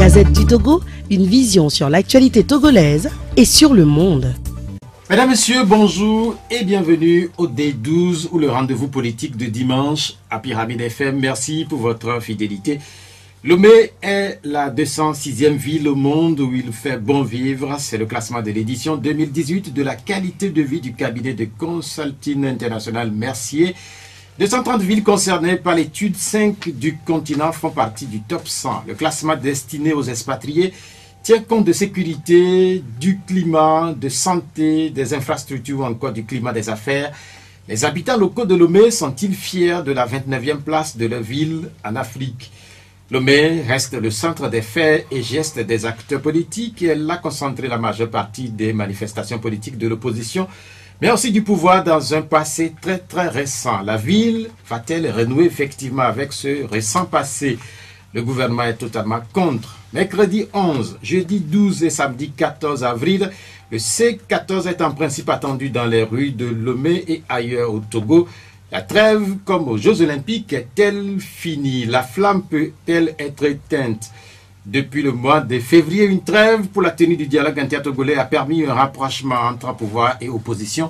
Gazette du Togo, une vision sur l'actualité togolaise et sur le monde. Mesdames, Messieurs, bonjour et bienvenue au D12 ou le rendez-vous politique de dimanche à Pyramide FM. Merci pour votre fidélité. Lomé est la 206e ville au monde où il fait bon vivre. C'est le classement de l'édition 2018 de la qualité de vie du cabinet de consulting international Mercier. 230 villes concernées par l'étude, 5 du continent font partie du top 100. Le classement destiné aux expatriés tient compte de sécurité, du climat, de santé, des infrastructures ou encore du climat des affaires. Les habitants locaux de Lomé sont-ils fiers de la 29e place de leur ville en Afrique? Lomé reste le centre des faits et gestes des acteurs politiques et elle a concentré la majeure partie des manifestations politiques de l'opposition, mais aussi du pouvoir dans un passé très récent. La ville va-t-elle renouer effectivement avec ce récent passé? Le gouvernement est totalement contre. Mercredi 11, jeudi 12 et samedi 14 avril, le C14 est en principe attendu dans les rues de Lomé et ailleurs au Togo. La trêve, comme aux Jeux Olympiques, est-elle finie? La flamme peut-elle être éteinte? Depuis le mois de février, une trêve pour la tenue du dialogue intertogolais a permis un rapprochement entre pouvoir et opposition.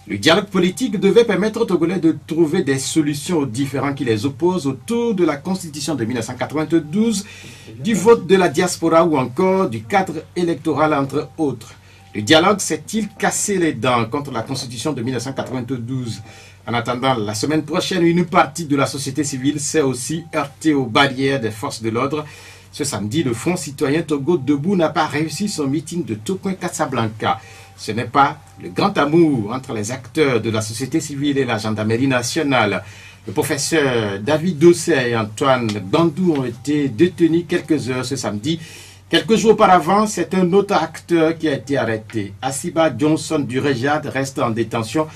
Le dialogue politique devait permettre aux Togolais de trouver des solutions aux différends qui les opposent autour de la Constitution de 1992, du vote de la diaspora ou encore du cadre électoral, entre autres. Le dialogue s'est-il cassé les dents contre la Constitution de 1992? En attendant, la semaine prochaine, une partie de la société civile s'est aussi heurtée aux barrières des forces de l'ordre. Ce samedi, le Front citoyen Togo Debout n'a pas réussi son meeting de Tokoin Casablanca. Ce n'est pas le grand amour entre les acteurs de la société civile et la gendarmerie nationale. Le professeur David Dossé et Antoine Bandou ont été détenus quelques heures ce samedi. Quelques jours auparavant, c'est un autre acteur qui a été arrêté. Asiba Johnson du Rejad reste en détention.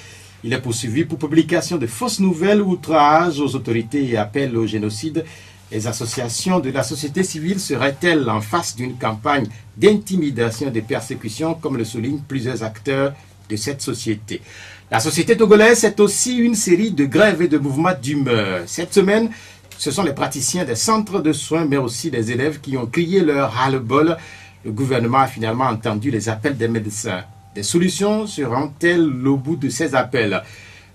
Il est poursuivi pour publication de fausses nouvelles, outrage aux autorités et appel au génocide. Les associations de la société civile seraient-elles en face d'une campagne d'intimidation et de persécution, comme le soulignent plusieurs acteurs de cette société? La société togolaise, c'est aussi une série de grèves et de mouvements d'humeur. Cette semaine, ce sont les praticiens des centres de soins, mais aussi les élèves qui ont crié leur ras-le-bol. Le gouvernement a finalement entendu les appels des médecins. Des solutions seront-elles au bout de ces appels?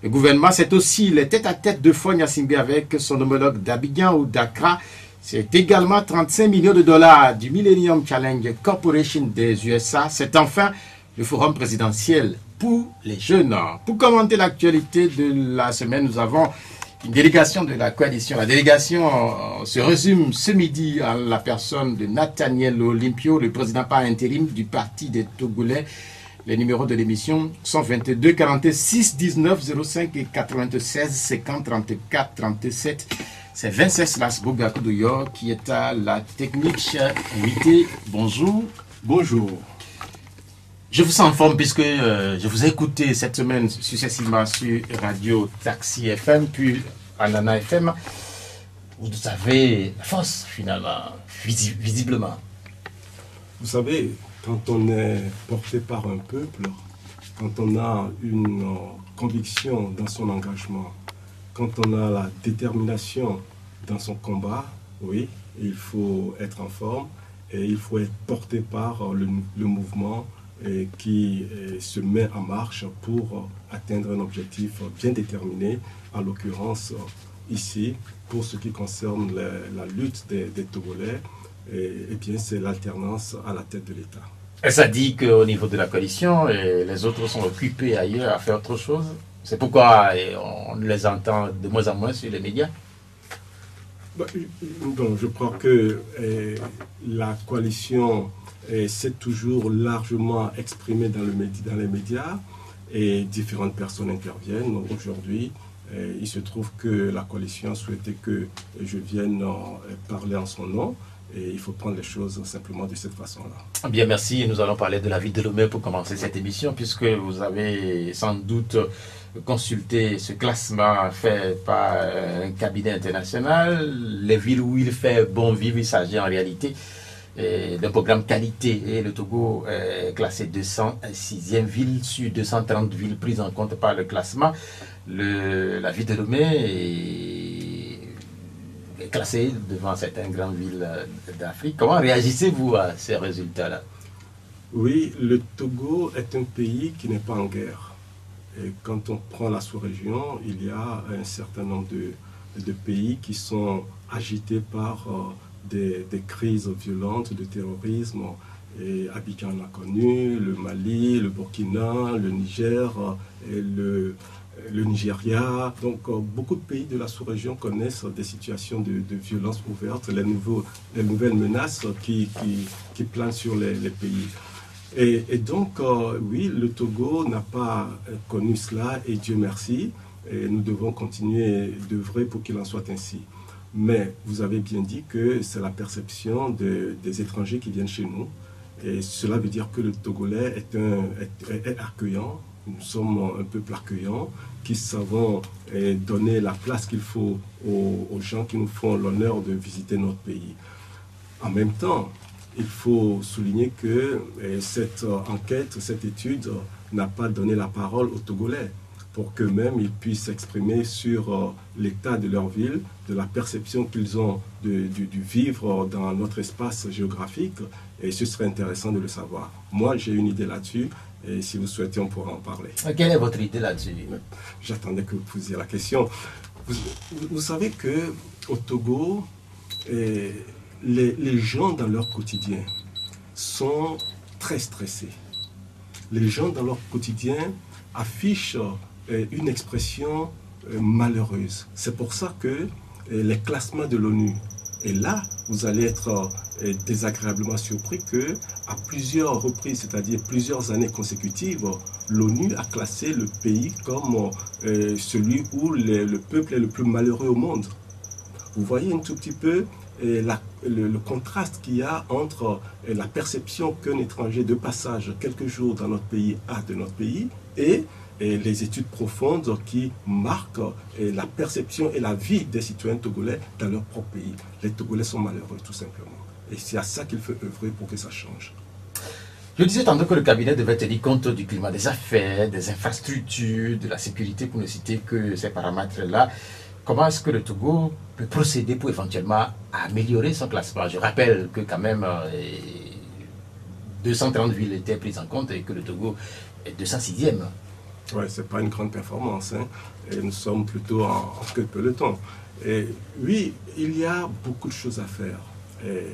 Le gouvernement, c'est aussi les tête-à-tête de Fogne Assimbi avec son homologue d'Abidjan ou d'Accra. C'est également 35 millions de dollars du Millennium Challenge Corporation des USA. C'est enfin le forum présidentiel pour les jeunes. Pour commenter l'actualité de la semaine, nous avons une délégation de la coalition. La délégation se résume ce midi à la personne de Nathaniel Olympio, le président par intérim du Parti des Togolais. Les numéros de l'émission sont 22 46 19 05 et 96 50 34 37. C'est Vincent Lasbogakudoyor qui est à la technique. Cher invité, bonjour. Bonjour. Je vous informe puisque je vous ai écouté cette semaine successivement sur Radio Taxi FM puis Anana FM. Vous avez la force finalement, visiblement. Vous savez, quand on est porté par un peuple, quand on a une conviction dans son engagement, quand on a la détermination dans son combat, oui, il faut être en forme et il faut être porté par le mouvement qui se met en marche pour atteindre un objectif bien déterminé, en l'occurrence ici, pour ce qui concerne la lutte des Togolais, et bien c'est l'alternance à la tête de l'État. Et ça dit qu'au niveau de la coalition, les autres sont occupés ailleurs à faire autre chose. C'est pourquoi on les entend de moins en moins sur les médias. Donc, je crois que la coalition s'est toujours largement exprimée dans les médias et différentes personnes interviennent. Aujourd'hui, il se trouve que la coalition souhaitait que je vienne parler en son nom. Et il faut prendre les choses simplement de cette façon-là. Bien, merci. Et nous allons parler de la ville de Lomé pour commencer cette émission, puisque vous avez sans doute consulté ce classement fait par un cabinet international. Les villes où il fait bon vivre, il s'agit en réalité d'un programme qualité. Et le Togo est classé 206e ville sur 230 villes prises en compte par le classement. La ville de Lomé est classé devant certaines grandes villes d'Afrique. Comment réagissez-vous à ces résultats-là? Oui, le Togo est un pays qui n'est pas en guerre. Et quand on prend la sous-région, il y a un certain nombre de pays qui sont agités par des crises violentes de terrorisme. Et Abidjan l'a connu, le Mali, le Burkina, le Niger, et le Nigeria. Donc beaucoup de pays de la sous-région connaissent des situations de violence ouverte, les nouvelles menaces qui planent sur les pays. Et donc, oui, le Togo n'a pas connu cela, et Dieu merci, et nous devons continuer d'œuvrer pour qu'il en soit ainsi. Mais vous avez bien dit que c'est la perception des étrangers qui viennent chez nous, et cela veut dire que le Togolais est accueillant. Nous sommes un peuple accueillant, qui savons donner la place qu'il faut aux gens qui nous font l'honneur de visiter notre pays. En même temps, il faut souligner que cette enquête, cette étude n'a pas donné la parole aux Togolais pour qu'eux-mêmes ils puissent s'exprimer sur l'état de leur ville, de la perception qu'ils ont du vivre dans notre espace géographique, et ce serait intéressant de le savoir. Moi, j'ai une idée là-dessus, et si vous souhaitez, on pourra en parler. Quelle est votre idée là-dessus? J'attendais que vous posiez la question. Vous savez qu'au Togo, les gens dans leur quotidien sont très stressés. Les gens dans leur quotidien affichent une expression malheureuse. C'est pour ça que les classements de l'ONU, et là, vous allez être désagréablement surpris que à plusieurs reprises, c'est-à-dire plusieurs années consécutives, l'ONU a classé le pays comme celui où le peuple est le plus malheureux au monde. Vous voyez un tout petit peu le contraste qu'il y a entre la perception qu'un étranger de passage quelques jours dans notre pays a de notre pays et les études profondes qui marquent la perception et la vie des citoyens togolais dans leur propre pays. Les Togolais sont malheureux, tout simplement. Et c'est à ça qu'il faut œuvrer pour que ça change. Je disais tantôt que le cabinet devait tenir compte du climat des affaires, des infrastructures, de la sécurité, pour ne citer que ces paramètres-là. Comment est-ce que le Togo peut procéder pour éventuellement améliorer son classement? Je rappelle que quand même 230 villes étaient prises en compte et que le Togo est 206e. Oui, ce n'est pas une grande performance, hein. Et nous sommes plutôt en queue de peloton. Et oui, il y a beaucoup de choses à faire. Et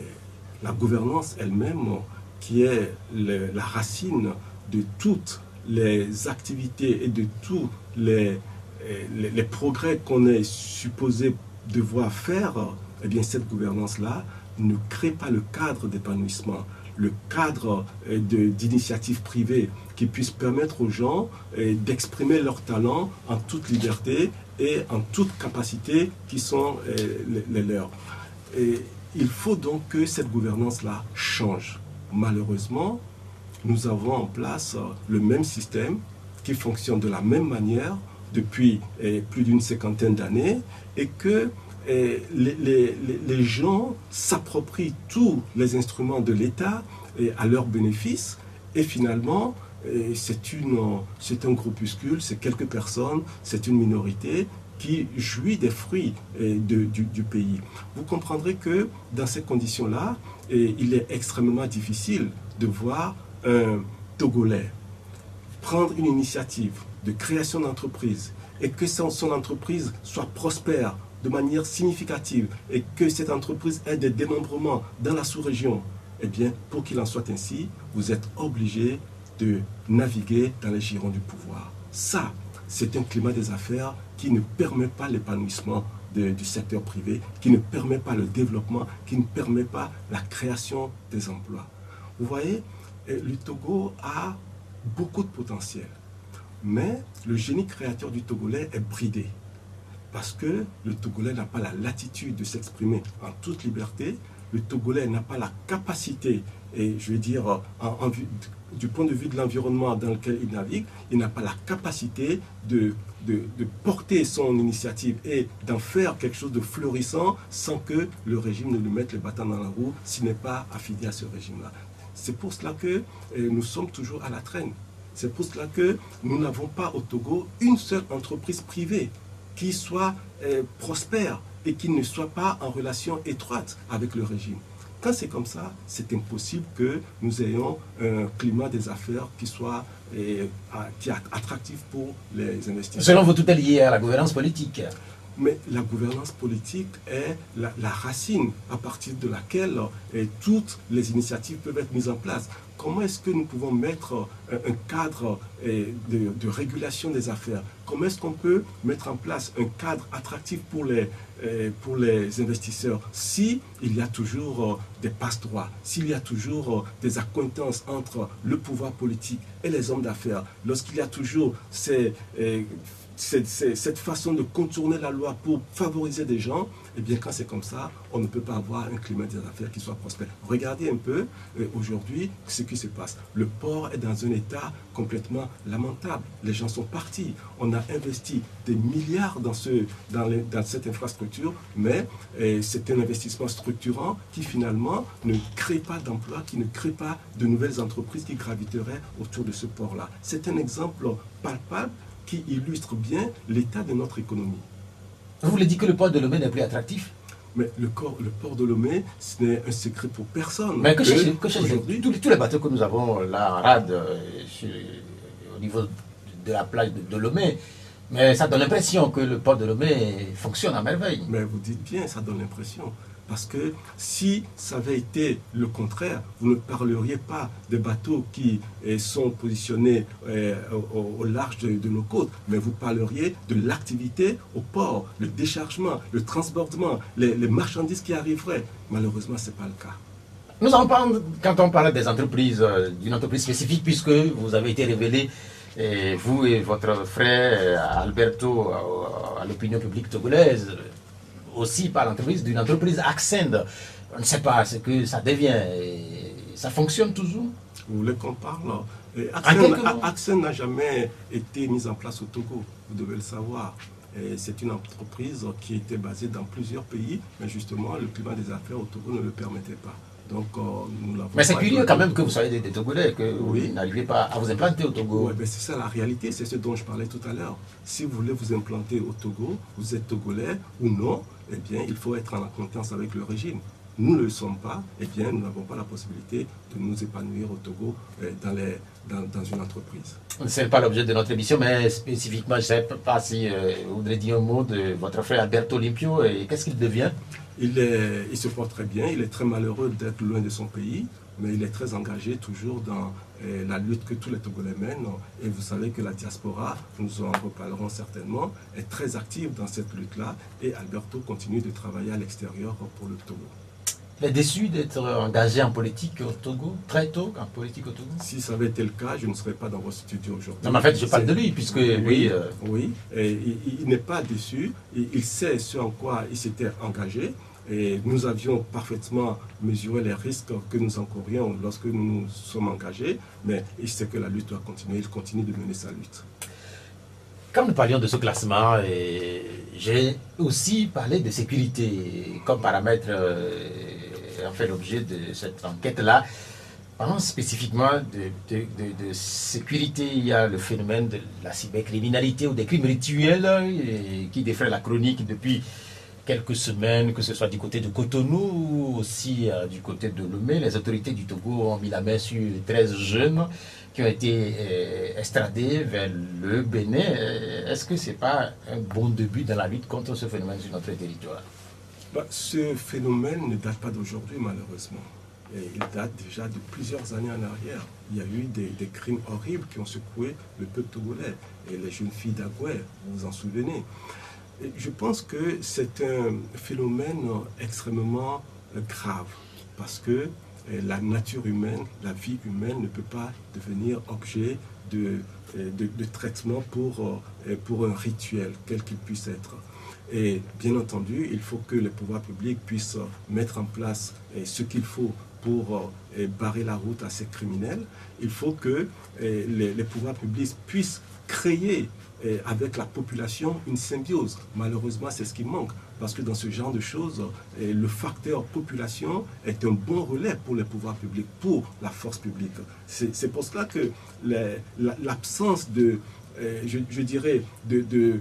la gouvernance elle-même, qui est la racine de toutes les activités et de tous les progrès qu'on est supposé devoir faire, eh bien cette gouvernance-là ne crée pas le cadre d'épanouissement, le cadre d'initiatives privées qui puissent permettre aux gens d'exprimer leurs talents en toute liberté et en toute capacité qui sont les leurs. Et il faut donc que cette gouvernance-là change. Malheureusement, nous avons en place le même système qui fonctionne de la même manière depuis plus d'une cinquantaine d'années et que les gens s'approprient tous les instruments de l'État à leur bénéfice et finalement c'est un groupuscule, c'est quelques personnes, c'est une minorité qui jouit des fruits du pays. Vous comprendrez que dans ces conditions-là, il est extrêmement difficile de voir un Togolais prendre une initiative de création d'entreprise et que son entreprise soit prospère de manière significative et que cette entreprise ait des démembrements dans la sous-région, eh bien, pour qu'il en soit ainsi, vous êtes obligé de naviguer dans les girons du pouvoir. Ça, c'est un climat des affaires qui ne permet pas l'épanouissement du secteur privé, qui ne permet pas le développement, qui ne permet pas la création des emplois. Vous voyez, le Togo a beaucoup de potentiel, mais le génie créateur du Togolais est bridé parce que le Togolais n'a pas la latitude de s'exprimer en toute liberté, le Togolais n'a pas la capacité, et je veux dire, du point de vue de l'environnement dans lequel il navigue, il n'a pas la capacité de porter son initiative et d'en faire quelque chose de florissant sans que le régime ne lui mette les bâtons dans la roue s'il n'est pas affilié à ce régime-là. C'est pour cela que nous sommes toujours à la traîne. C'est pour cela que nous n'avons pas au Togo une seule entreprise privée qui soit prospère et qu'ils ne soient pas en relation étroite avec le régime. Quand c'est comme ça, c'est impossible que nous ayons un climat des affaires qui soit attractif pour les investisseurs. Selon vous, tout est lié à la gouvernance politique. Mais la gouvernance politique est la racine à partir de laquelle toutes les initiatives peuvent être mises en place. Comment est-ce que nous pouvons mettre un cadre de régulation des affaires? Comment est-ce qu'on peut mettre en place un cadre attractif pour les investisseurs si il y a toujours des passe-droits, s'il y a toujours des accointances entre le pouvoir politique et les hommes d'affaires, lorsqu'il y a toujours cette façon de contourner la loi pour favoriser des gens, eh bien quand c'est comme ça, on ne peut pas avoir un climat des affaires qui soit prospère. Regardez un peu aujourd'hui ce qui se passe. Le port est dans un état complètement lamentable. Les gens sont partis. On a investi des milliards dans cette infrastructure, mais c'est un investissement structurant qui finalement ne crée pas d'emplois, qui ne crée pas de nouvelles entreprises qui graviteraient autour de ce port-là. C'est un exemple palpable qui illustre bien l'état de notre économie. Vous voulez dire que le port de Lomé n'est plus attractif? Mais le port de Lomé, ce n'est un secret pour personne. Mais que tous les bateaux que nous avons là en rade au niveau de la plage de Lomé, mais ça donne l'impression que le port de Lomé fonctionne à merveille. Mais vous dites bien, ça donne l'impression. Parce que si ça avait été le contraire, vous ne parleriez pas des bateaux qui sont positionnés au large de nos côtes, mais vous parleriez de l'activité au port, le déchargement, le transbordement, les marchandises qui arriveraient. Malheureusement, ce n'est pas le cas. Nous en parlons quand on parle des entreprises, d'une entreprise spécifique, puisque vous avez été révélé, vous et votre frère Alberto, à l'opinion publique togolaise, aussi par l'entreprise d'une entreprise Accend. On ne sait pas ce que ça devient. Et ça fonctionne toujours? Vous voulez qu'on parle? Accend n'a jamais été mise en place au Togo, vous devez le savoir. C'est une entreprise qui était basée dans plusieurs pays, mais justement le climat des affaires au Togo ne le permettait pas. Donc, mais c'est curieux quand même que vous soyez des Togolais, que vous n'arrivez pas à vous implanter au Togo. Oui, c'est ça la réalité, c'est ce dont je parlais tout à l'heure. Si vous voulez vous implanter au Togo, vous êtes Togolais ou non, eh bien, il faut être en acquaintance avec le régime. Nous ne le sommes pas, eh bien, nous n'avons pas la possibilité de nous épanouir au Togo dans une entreprise. Ce n'est pas l'objet de notre émission, mais spécifiquement, je ne sais pas si vous voudrez dire un mot de votre frère Alberto Limpio, et qu'est-ce qu'il devient? Il se porte très bien, il est très malheureux d'être loin de son pays, mais il est très engagé toujours dans la lutte que tous les Togolais mènent. Et vous savez que la diaspora, nous en reparlerons certainement, est très active dans cette lutte-là. Et Alberto continue de travailler à l'extérieur pour le Togo. Il est déçu d'être engagé en politique au Togo, très tôt en politique au Togo? Si ça avait été le cas, je ne serais pas dans votre studio aujourd'hui. Non, mais en fait, je parle de lui, puisque lui... Oui, et il n'est pas déçu, il sait ce en quoi il s'était engagé. Et nous avions parfaitement mesuré les risques que nous encourions lorsque nous nous sommes engagés, mais il sait que la lutte doit continuer, il continue de mener sa lutte. Quand nous parlions de ce classement, j'ai aussi parlé de sécurité comme paramètre en fait l'objet de cette enquête-là. Parlons spécifiquement de sécurité. Il y a le phénomène de la cybercriminalité ou des crimes rituels qui défraient la chronique depuis quelques semaines, que ce soit du côté de Cotonou ou aussi du côté de Lomé. Les autorités du Togo ont mis la main sur 13 jeunes qui ont été extradés vers le Bénin. Est-ce que ce n'est pas un bon début dans la lutte contre ce phénomène sur notre territoire? Ce phénomène ne date pas d'aujourd'hui, malheureusement. Et il date déjà de plusieurs années en arrière. Il y a eu des crimes horribles qui ont secoué le peuple togolais. Et les jeunes filles d'Agoué, vous vous en souvenez. Et je pense que c'est un phénomène extrêmement grave. Parce que la nature humaine, la vie humaine ne peut pas devenir objet de traitement pour un rituel, quel qu'il puisse être. Et bien entendu, il faut que les pouvoirs publics puissent mettre en place ce qu'il faut pour barrer la route à ces criminels. Il faut que les pouvoirs publics puissent créer avec la population une symbiose. Malheureusement, c'est ce qui manque. Parce que dans ce genre de choses, le facteur population est un bon relais pour les pouvoirs publics, pour la force publique. C'est pour cela que l'absence de, je dirais, de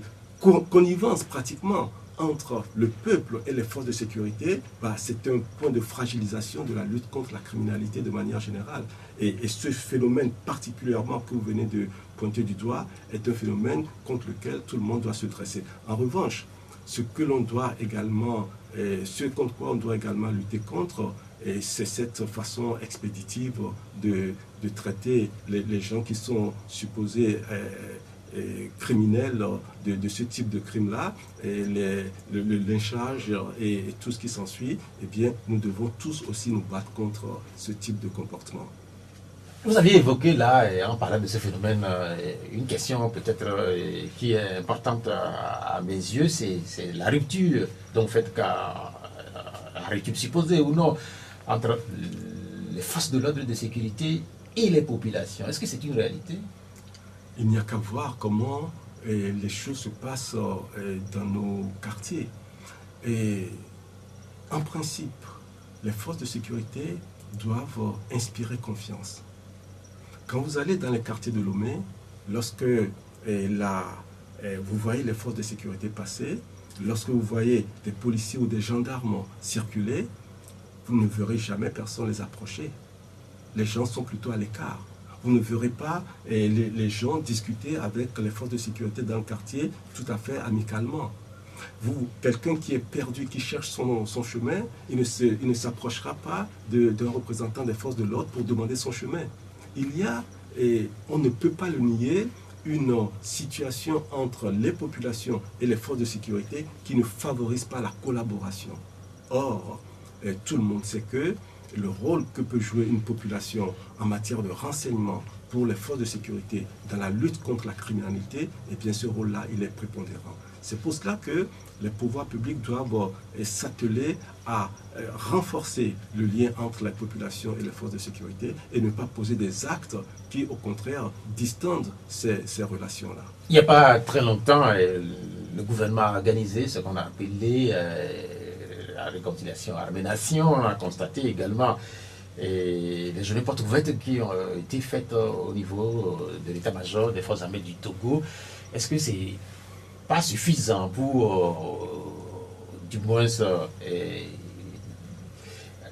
connivence pratiquement entre le peuple et les forces de sécurité, c'est un point de fragilisation de la lutte contre la criminalité de manière générale. Et ce phénomène particulièrement que vous venez de pointer du doigt est un phénomène contre lequel tout le monde doit se dresser. En revanche, ce que l'on doit également, ce contre quoi on doit également lutter contre, c'est cette façon expéditive de traiter les gens qui sont supposés criminels de ce type de crime-là, le lynchage et tout ce qui s'ensuit. Eh bien, nous devons tous aussi nous battre contre ce type de comportement. Vous aviez évoqué là, en parlant de ce phénomène, une question peut-être qui est importante à mes yeux, c'est la rupture, donc faites qu'à la rupture supposée ou non, entre les forces de l'ordre de sécurité et les populations. Est-ce que c'est une réalité? Il n'y a qu'à voir comment les choses se passent dans nos quartiers. Et en principe, les forces de sécurité doivent inspirer confiance. Quand vous allez dans les quartiers de Lomé, lorsque vous voyez les forces de sécurité passer, lorsque vous voyez des policiers ou des gendarmes circuler, vous ne verrez jamais personne les approcher. Les gens sont plutôt à l'écart. Vous ne verrez pas les gens discuter avec les forces de sécurité dans le quartier tout à fait amicalement. Quelqu'un qui est perdu, qui cherche son chemin, il ne s'approchera pas d'un représentant des forces de l'ordre pour demander son chemin. Il y a, et on ne peut pas le nier, une situation entre les populations et les forces de sécurité qui ne favorise pas la collaboration. Or, tout le monde sait que le rôle que peut jouer une population en matière de renseignement pour les forces de sécurité dans la lutte contre la criminalité, eh bien ce rôle-là, il est prépondérant. C'est pour cela que les pouvoirs publics doivent s'atteler à renforcer le lien entre la population et les forces de sécurité et ne pas poser des actes qui, au contraire, distendent ces relations-là. Il n'y a pas très longtemps, le gouvernement a organisé ce qu'on a appelé la réconciliation armée-nation. On a constaté également les journées portes ouvertes qui ont été faites au niveau de l'état-major des forces armées du Togo. Est-ce que c'est pas suffisant pour du moins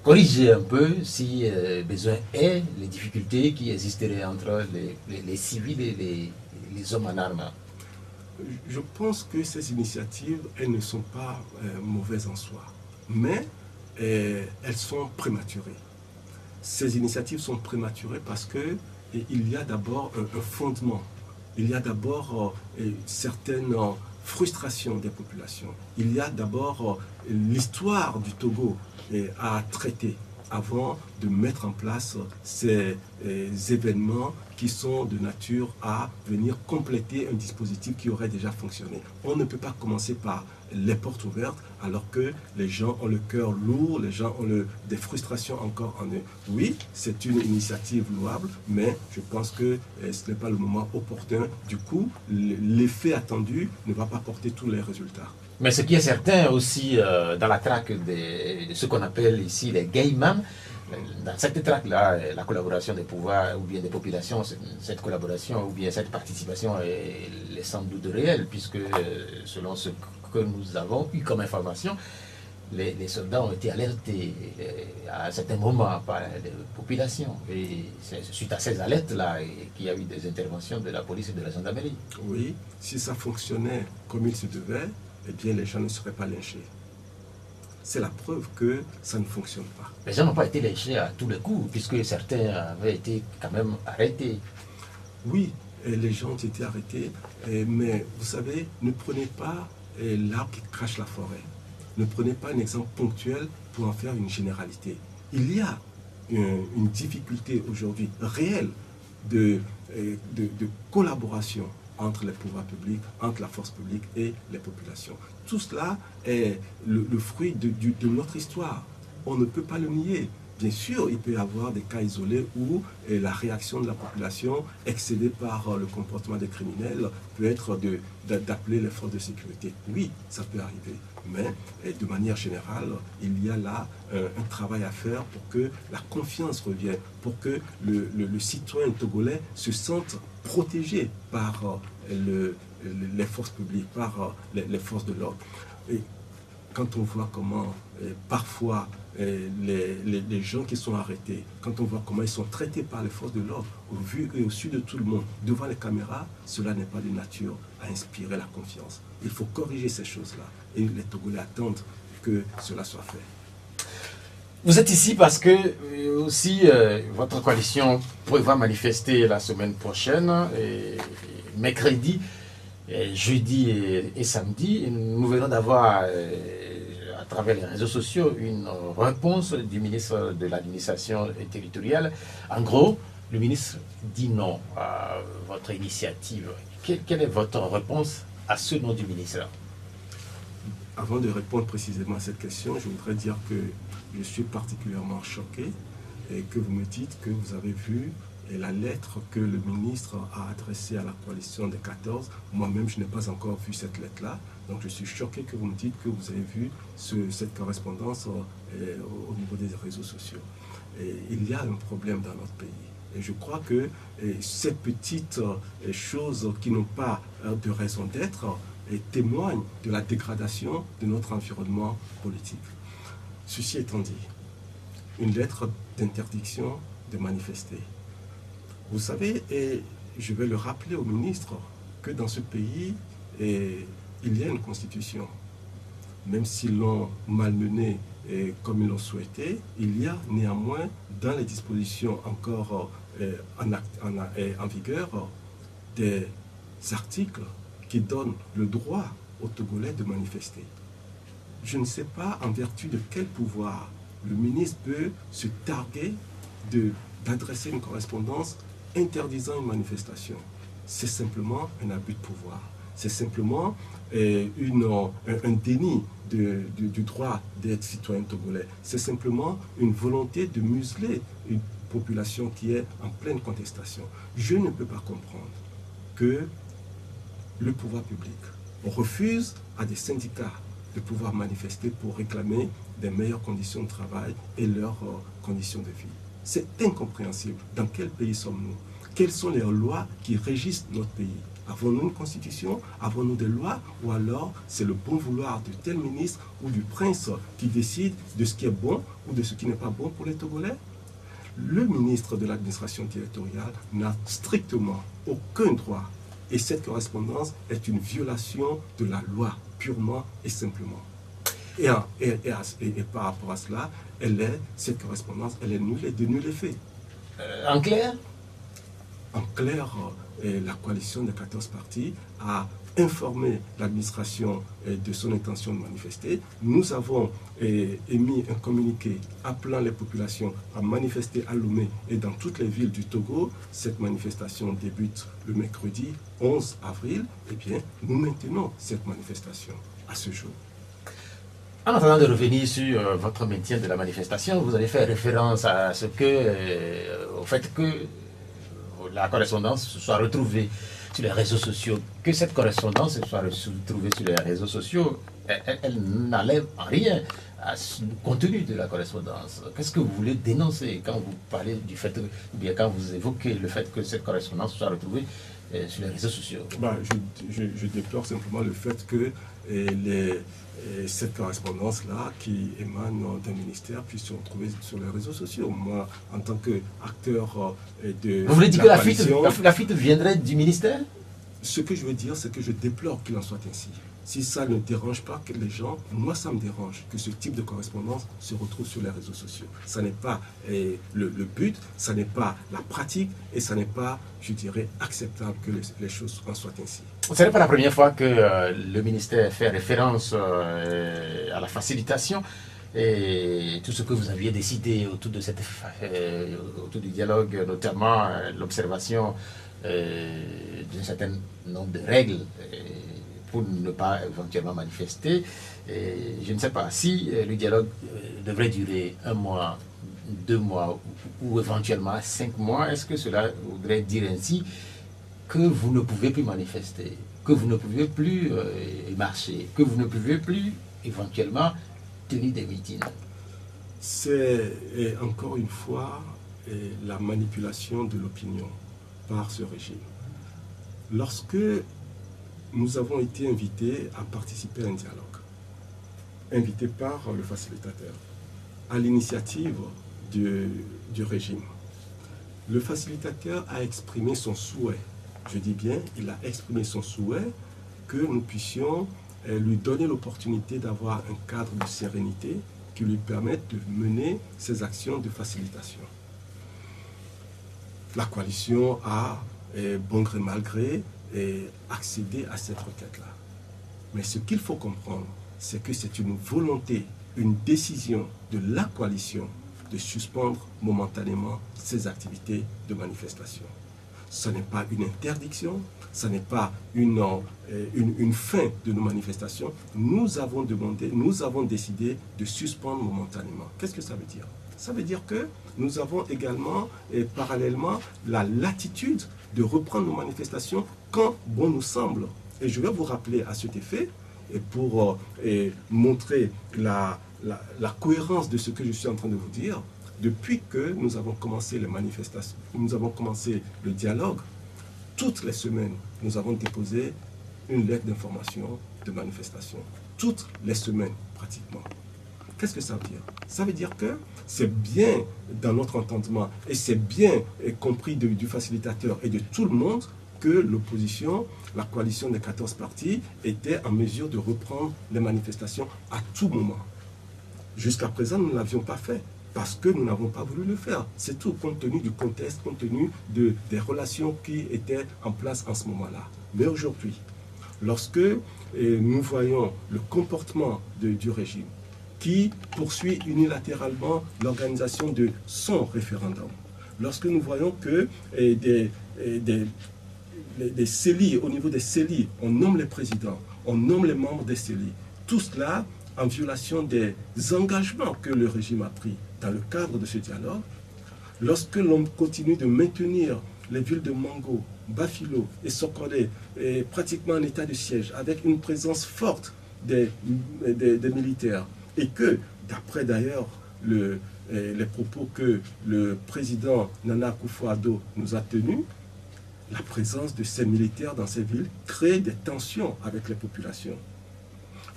corriger un peu, si besoin est, les difficultés qui existeraient entre les civils et les hommes en armes? Je pense que ces initiatives, elles ne sont pas mauvaises en soi, mais elles sont prématurées. Ces initiatives sont prématurées parce qu'il y a d'abord un fondement, il y a d'abord certaines frustrations des populations, il y a d'abord l'histoire du Togo à traiter avant de mettre en place ces événements qui sont de nature à venir compléter un dispositif qui aurait déjà fonctionné. On ne peut pas commencer par les portes ouvertes alors que les gens ont le cœur lourd, les gens ont des frustrations encore en eux. Oui, c'est une initiative louable, mais je pense que ce n'est pas le moment opportun. Du coup, l'effet attendu ne va pas porter tous les résultats. Mais ce qui est certain aussi dans la traque de ce qu'on appelle ici les gaymans, dans cette traque-là, la collaboration des pouvoirs ou bien des populations, cette collaboration ou bien cette participation est sans doute réelle, puisque selon ce que nous avons eu comme information, les soldats ont été alertés à un certain moment par les populations. Et c'est suite à ces alertes-là qu'il y a eu des interventions de la police et de la gendarmerie. Oui, si ça fonctionnait comme il se devait, eh bien les gens ne seraient pas lynchés. C'est la preuve que ça ne fonctionne pas. Les gens n'ont pas été lynchés à tous les coups, puisque certains avaient été quand même arrêtés. Oui, les gens ont été arrêtés, mais vous savez, ne prenez pas l'arbre qui crache la forêt. Ne prenez pas un exemple ponctuel pour en faire une généralité. Il y a une difficulté aujourd'hui réelle de collaboration entre les pouvoirs publics, entre la force publique et les populations. Tout cela est le fruit de notre histoire. On ne peut pas le nier. Bien sûr, il peut y avoir des cas isolés où la réaction de la population, excédée par le comportement des criminels, peut être d'appeler les forces de sécurité. Oui, ça peut arriver. Mais de manière générale, il y a là un travail à faire pour que la confiance revienne, pour que le citoyen togolais se sente protégé par les forces publiques, par les forces de l'ordre. Et quand on voit comment parfois les gens qui sont arrêtés, quand on voit comment ils sont traités par les forces de l'ordre, au vu et au su de tout le monde, devant les caméras, cela n'est pas de nature à inspirer la confiance. Il faut corriger ces choses-là. Et les Togolais attendent que cela soit fait. Vous êtes ici parce que aussi votre coalition prévoit manifester la semaine prochaine, mercredi, jeudi et samedi. Et nous venons d'avoir à travers les réseaux sociaux une réponse du ministre de l'administration territoriale. En gros, le ministre dit non à votre initiative. Quelle est votre réponse à ce nom du ministre? Avant de répondre précisément à cette question, je voudrais dire que je suis particulièrement choqué et que vous me dites que vous avez vu la lettre que le ministre a adressée à la coalition des 14. Moi-même, je n'ai pas encore vu cette lettre-là. Donc je suis choqué que vous me dites que vous avez vu cette correspondance au niveau des réseaux sociaux. Et il y a un problème dans notre pays. Et je crois que ces petites choses qui n'ont pas de raison d'être témoignent de la dégradation de notre environnement politique. Ceci étant dit, une lettre d'interdiction de manifester. Vous savez, et je vais le rappeler au ministre, que dans ce pays, il y a une constitution. Même s'ils l'ont malmenée comme ils l'ont souhaité, il y a néanmoins dans les dispositions encore en vigueur des articles qui donnent le droit aux Togolais de manifester. Je ne sais pas en vertu de quel pouvoir le ministre peut se targuer d'adresser une correspondance interdisant une manifestation. C'est simplement un abus de pouvoir. C'est simplement un déni du droit d'être citoyen togolais. C'est simplement une volonté de museler une population qui est en pleine contestation. Je ne peux pas comprendre que le pouvoir public refuse à des syndicats de pouvoir manifester pour réclamer des meilleures conditions de travail et leurs conditions de vie. C'est incompréhensible. Dans quel pays sommes-nous? Quelles sont les lois qui régissent notre pays? Avons-nous une constitution? Avons-nous des lois? Ou alors c'est le bon vouloir de tel ministre ou du prince qui décide de ce qui est bon ou de ce qui n'est pas bon pour les Togolais? Le ministre de l'administration territoriale n'a strictement aucun droit. Et cette correspondance est une violation de la loi, purement et simplement. Et par rapport à cela, cette correspondance, elle est nulle et de nul effet. En clair? En clair, la coalition des 14 partis a informé l'administration de son intention de manifester. Nous avons émis un communiqué appelant les populations à manifester à Lomé et dans toutes les villes du Togo. Cette manifestation débute le mercredi 11 avril. Eh bien, nous maintenons cette manifestation à ce jour. En attendant de revenir sur votre maintien de la manifestation, vous avez fait référence à ce au fait que la correspondance se soit retrouvée sur les réseaux sociaux. Que cette correspondance se soit retrouvée sur les réseaux sociaux, elle n'enlève en rien au contenu de la correspondance. Qu'est-ce que vous voulez dénoncer quand vous parlez du fait, ou bien quand vous évoquez le fait que cette correspondance soit retrouvée sur les réseaux sociaux? Je déplore simplement le fait que cette correspondance-là qui émane d'un ministère puisse se retrouver sur les réseaux sociaux. Moi, en tant qu'acteur de... Vous voulez dire que la fuite viendrait du ministère? Ce que je veux dire, c'est que je déplore qu'il en soit ainsi. Si ça ne dérange pas les gens, moi ça me dérange que ce type de correspondance se retrouve sur les réseaux sociaux. Ça n'est pas le but, ça n'est pas la pratique et ça n'est pas, je dirais, acceptable que les choses en soient ainsi. Ce n'est pas la première fois que le ministère fait référence à la facilitation et tout ce que vous aviez décidé autour autour du dialogue, notamment l'observation d'un certain nombre de règles pour ne pas éventuellement manifester. Et je ne sais pas si le dialogue devrait durer 1 mois, 2 mois ou éventuellement 5 mois. Est-ce que cela voudrait dire ainsi que vous ne pouvez plus manifester, que vous ne pouvez plus marcher, que vous ne pouvez plus éventuellement tenir des meetings? C'est encore une fois la manipulation de l'opinion par ce régime. Lorsque nous avons été invités à participer à un dialogue, invité par le facilitateur à l'initiative du régime. Le facilitateur a exprimé son souhait, je dis bien, il a exprimé son souhait que nous puissions lui donner l'opportunité d'avoir un cadre de sérénité qui lui permette de mener ses actions de facilitation. La coalition a, bon gré mal gré, accédé à cette requête-là. Mais ce qu'il faut comprendre, c'est que c'est une volonté, une décision de la coalition de suspendre momentanément ses activités de manifestation. Ce n'est pas une interdiction, ce n'est pas une fin de nos manifestations. Nous avons demandé, nous avons décidé de suspendre momentanément. Qu'est-ce que ça veut dire? Ça veut dire que nous avons également et parallèlement la latitude de reprendre nos manifestations quand bon nous semble. Et je vais vous rappeler à cet effet, et pour montrer la cohérence de ce que je suis en train de vous dire, depuis que nous avons commencé les manifestations, nous avons commencé le dialogue, toutes les semaines, nous avons déposé une lettre d'information de manifestation. Toutes les semaines, pratiquement. Qu'est-ce que ça veut dire? Ça veut dire que c'est bien dans notre entendement, et c'est bien compris du facilitateur et de tout le monde, que l'opposition, la coalition des 14 partis, était en mesure de reprendre les manifestations à tout moment. Jusqu'à présent, nous ne l'avions pas fait, parce que nous n'avons pas voulu le faire. C'est tout, compte tenu du contexte, compte tenu des relations qui étaient en place en ce moment-là. Mais aujourd'hui, lorsque nous voyons le comportement du régime, qui poursuit unilatéralement l'organisation de son référendum, lorsque nous voyons que des CELI, au niveau des CELI, on nomme les présidents, on nomme les membres des CELI, tout cela en violation des engagements que le régime a pris dans le cadre de ce dialogue, lorsque l'on continue de maintenir les villes de Mango, Bafilo et Sokolé pratiquement en état de siège, avec une présence forte des militaires, et que, d'après d'ailleurs les propos que le président Nana Akufo-Addo nous a tenus, la présence de ces militaires dans ces villes crée des tensions avec les populations.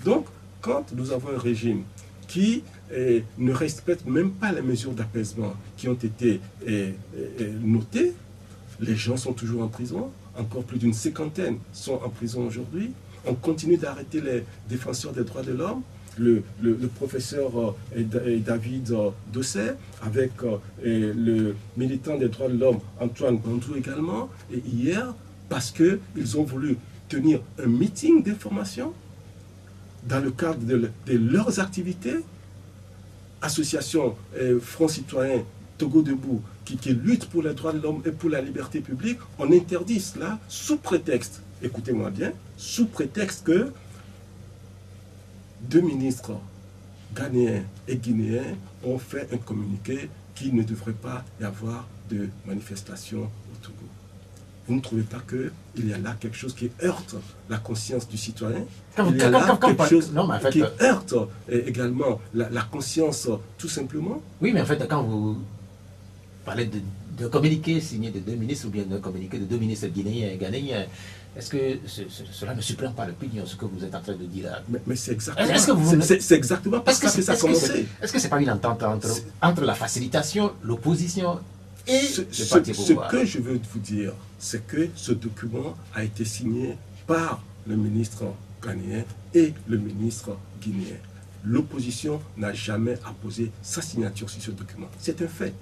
Donc, quand nous avons un régime qui ne respecte même pas les mesures d'apaisement qui ont été notées, les gens sont toujours en prison, encore plus d'une cinquantaine sont en prison aujourd'hui, on continue d'arrêter les défenseurs des droits de l'homme, le professeur David Dosset, avec le militant des droits de l'homme Antoine Bandrou également, et hier, parce qu'ils ont voulu tenir un meeting d'information dans le cadre de leurs activités, association Front Citoyen Togo Debout, qui lutte pour les droits de l'homme et pour la liberté publique, on interdit cela sous prétexte, écoutez-moi bien, sous prétexte que deux ministres ghanéens et guinéens ont fait un communiqué qu'il ne devrait pas y avoir de manifestation au Togo. Vous ne trouvez pas qu'il y a là quelque chose qui heurte la conscience du citoyen? Il y a là quelque chose qui heurte également la conscience, tout simplement? Oui, mais en fait, quand vous parlez de communiqué signé de deux ministres, ou bien de communiqué de deux ministres guinéens et ghanéens, est-ce que cela ne supplante pas l'opinion, ce que vous êtes en train de dire là? Mais c'est exactement parce que ça a commencé. Est-ce que ce n'est pas une entente entre la facilitation, l'opposition et le parti pouvoir? Ce que je veux vous dire, c'est que ce document a été signé par le ministre ghanéen et le ministre guinéen. L'opposition n'a jamais apposé sa signature sur ce document. C'est un fait.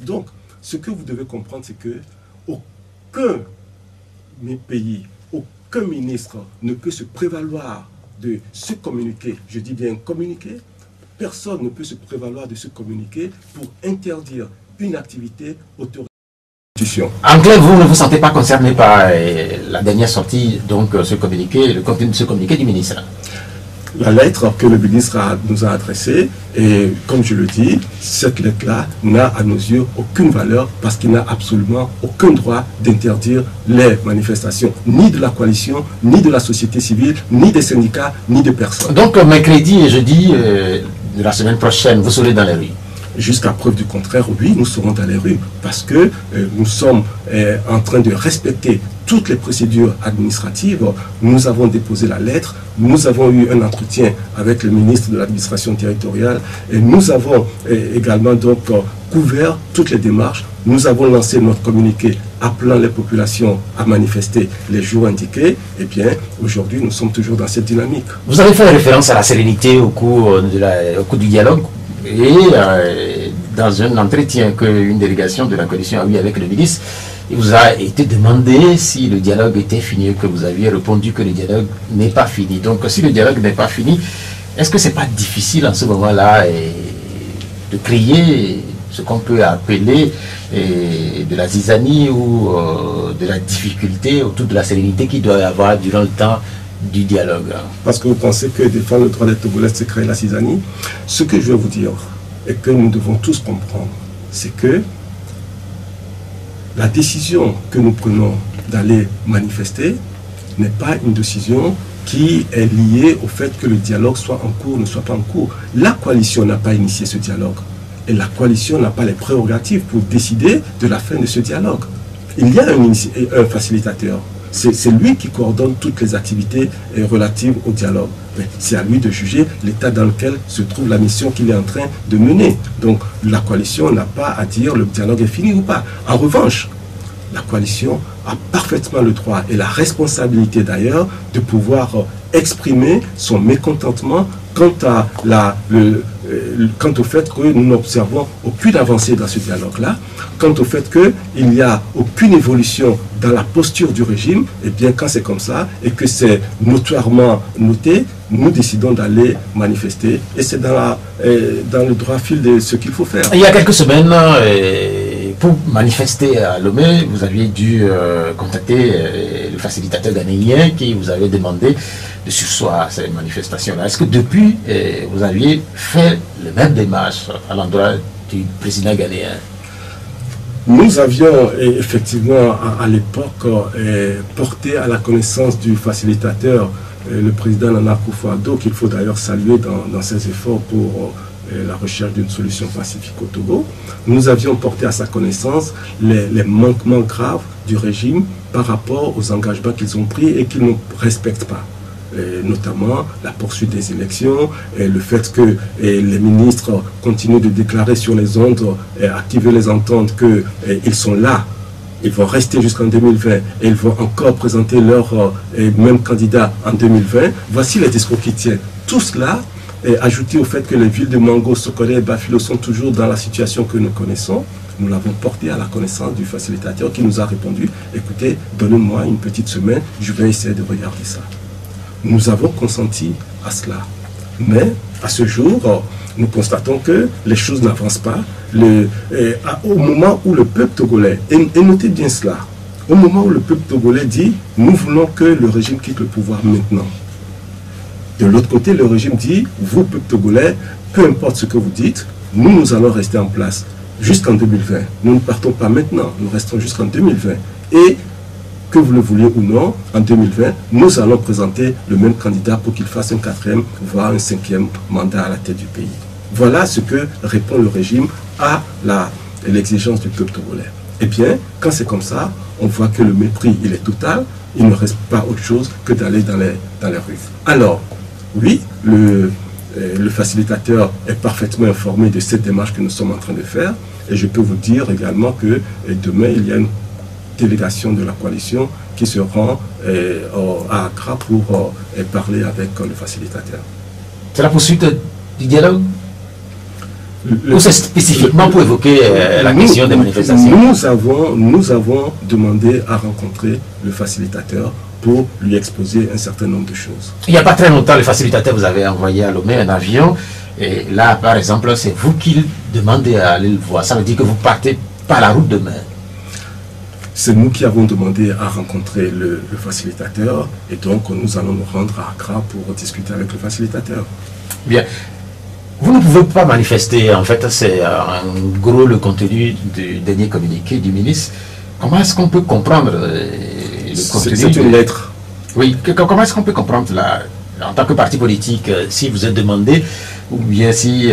Donc, ce que vous devez comprendre, c'est que aucun pays, aucun ministre ne peut se prévaloir de ce communiqué. Je dis bien communiqué. Personne ne peut se prévaloir de ce communiqué pour interdire une activité autorisée. En clair, vous ne vous sentez pas concerné par la dernière sortie, donc ce communiqué, le contenu de ce communiqué du ministre? La lettre que le ministre nous a adressée, et comme je le dis, cette lettre-là n'a à nos yeux aucune valeur parce qu'il n'a absolument aucun droit d'interdire les manifestations, ni de la coalition, ni de la société civile, ni des syndicats, ni de personnes. Donc mercredi et jeudi de la semaine prochaine, vous serez dans les rues? jusqu'à preuve du contraire, oui, nous serons dans les rues parce que nous sommes en train de respecter toutes les procédures administratives. Nous avons déposé la lettre, nous avons eu un entretien avec le ministre de l'administration territoriale et nous avons également donc couvert toutes les démarches. Nous avons lancé notre communiqué appelant les populations à manifester les jours indiqués. Et bien, aujourd'hui, nous sommes toujours dans cette dynamique. Vous avez fait référence à la sérénité au cours du dialogue et dans un entretien qu'une délégation de la coalition a eu avec le ministre, il vous a été demandé si le dialogue était fini, que vous aviez répondu que le dialogue n'est pas fini. Donc, si le dialogue n'est pas fini, est-ce que ce n'est pas difficile en ce moment-là de créer ce qu'on peut appeler de la zizanie ou de la difficulté autour de la sérénité qu'il doit y avoir durant le temps du dialogue? Parce que vous pensez que défendre le droit des Togolais, c'est créer la zizanie? Ce que je veux vous dire, et que nous devons tous comprendre, c'est que la décision que nous prenons d'aller manifester n'est pas une décision qui est liée au fait que le dialogue soit en cours ou ne soit pas en cours. La coalition n'a pas initié ce dialogue. Et la coalition n'a pas les prérogatives pour décider de la fin de ce dialogue. Il y a un facilitateur. C'est lui qui coordonne toutes les activités relatives au dialogue. C'est à lui de juger l'état dans lequel se trouve la mission qu'il est en train de mener. Donc la coalition n'a pas à dire le dialogue est fini ou pas. En revanche, la coalition a parfaitement le droit et la responsabilité d'ailleurs de pouvoir exprimer son mécontentement quant au fait que nous n'observons aucune avancée dans ce dialogue-là, quant au fait qu'il n'y a aucune évolution dans la posture du régime. Et bien quand c'est comme ça et que c'est notoirement noté, nous décidons d'aller manifester et c'est dans le droit fil de ce qu'il faut faire. Il y a quelques semaines, pour manifester à Lomé, vous aviez dû contacter le facilitateur ghanéen qui vous avait demandé de surseoir à cette manifestation-là. Est-ce que depuis, vous aviez fait le même démarche à l'endroit du président ghanéen? Nous avions effectivement à l'époque porté à la connaissance du facilitateur le président Nana Akufo-Addo, qu'il faut d'ailleurs saluer dans ses efforts pour la recherche d'une solution pacifique au Togo. Nous avions porté à sa connaissance les manquements graves du régime par rapport aux engagements qu'ils ont pris et qu'ils ne respectent pas. Notamment la poursuite des élections, et le fait que les ministres continuent de déclarer sur les ondes, activer les ententes qu'ils sont là, ils vont rester jusqu'en 2020 et ils vont encore présenter leur même candidat en 2020. Voici les discours qui tiennent. Tout cela est ajouté au fait que les villes de Mango, Sokone et Bafilo sont toujours dans la situation que nous connaissons. Nous l'avons porté à la connaissance du facilitateur qui nous a répondu « Écoutez, donnez-moi une petite semaine, je vais essayer de regarder ça ». Nous avons consenti à cela. Mais à ce jour, nous constatons que les choses n'avancent pas. Au moment où le peuple togolais, et notez bien cela, au moment où le peuple togolais dit « Nous voulons que le régime quitte le pouvoir maintenant ». De l'autre côté, le régime dit « Vous, peuple togolais, peu importe ce que vous dites, nous allons rester en place jusqu'en 2020. Nous ne partons pas maintenant, nous restons jusqu'en 2020. Et que vous le vouliez ou non, en 2020, nous allons présenter le même candidat pour qu'il fasse un 4e, voire un 5e mandat à la tête du pays. » Voilà ce que répond le régime à l'exigence du peuple togolais. Eh bien, quand c'est comme ça, on voit que le mépris, il est total. Il ne reste pas autre chose que d'aller dans les rues. Alors, oui, le facilitateur est parfaitement informé de cette démarche que nous sommes en train de faire. Et je peux vous dire également que demain, il y a une délégation de la coalition qui se rend à Accra pour parler avec le facilitateur. C'est la poursuite du dialogue? Ou c'est spécifiquement pour évoquer la question des manifestations? Nous avons demandé à rencontrer le facilitateur pour lui exposer un certain nombre de choses. Il n'y a pas très longtemps, le facilitateur vous avait envoyé à Lomé un avion. Et là, par exemple, c'est vous qui demandez à aller le voir. Ça veut dire que vous partez par la route demain. C'est nous qui avons demandé à rencontrer le facilitateur. Et donc, nous allons nous rendre à Accra pour discuter avec le facilitateur. Bien. Vous ne pouvez pas manifester, en fait, c'est en gros le contenu du dernier communiqué du ministre. Comment est-ce qu'on peut comprendre le contenu? C'est une lettre. Oui, comment est-ce qu'on peut comprendre en tant que parti politique, si vous êtes demandé, ou bien si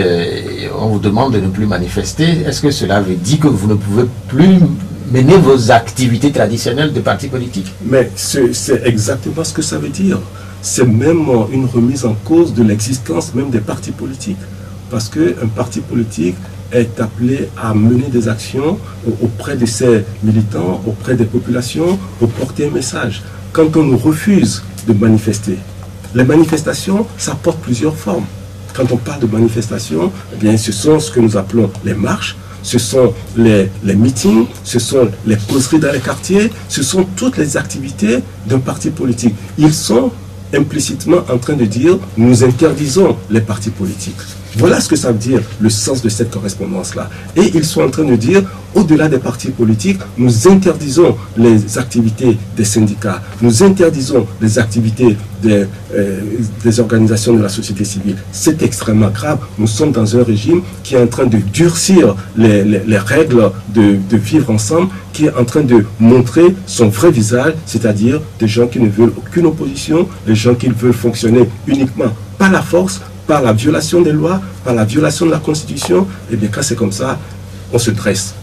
on vous demande de ne plus manifester, est-ce que cela veut dire que vous ne pouvez plus mener vos activités traditionnelles de parti politique? Mais c'est exactement ce que ça veut dire. C'est même une remise en cause de l'existence même des partis politiques. Parce qu'un parti politique est appelé à mener des actions auprès de ses militants, auprès des populations, pour porter un message. Quand on nous refuse de manifester, les manifestations, ça porte plusieurs formes. Quand on parle de manifestations, eh bien, ce sont ce que nous appelons les marches, ce sont les meetings, ce sont les causeries dans les quartiers, ce sont toutes les activités d'un parti politique. Ils sont implicitement en train de dire nous interdisons les partis politiques. Voilà ce que ça veut dire, le sens de cette correspondance-là. Et ils sont en train de dire, au-delà des partis politiques, nous interdisons les activités des syndicats, nous interdisons les activités des organisations de la société civile. C'est extrêmement grave. Nous sommes dans un régime qui est en train de durcir les règles de vivre ensemble, qui est en train de montrer son vrai visage, c'est-à-dire des gens qui ne veulent aucune opposition, des gens qui veulent fonctionner uniquement par la force, par la violation des lois, par la violation de la Constitution. Et bien quand c'est comme ça, on se dresse.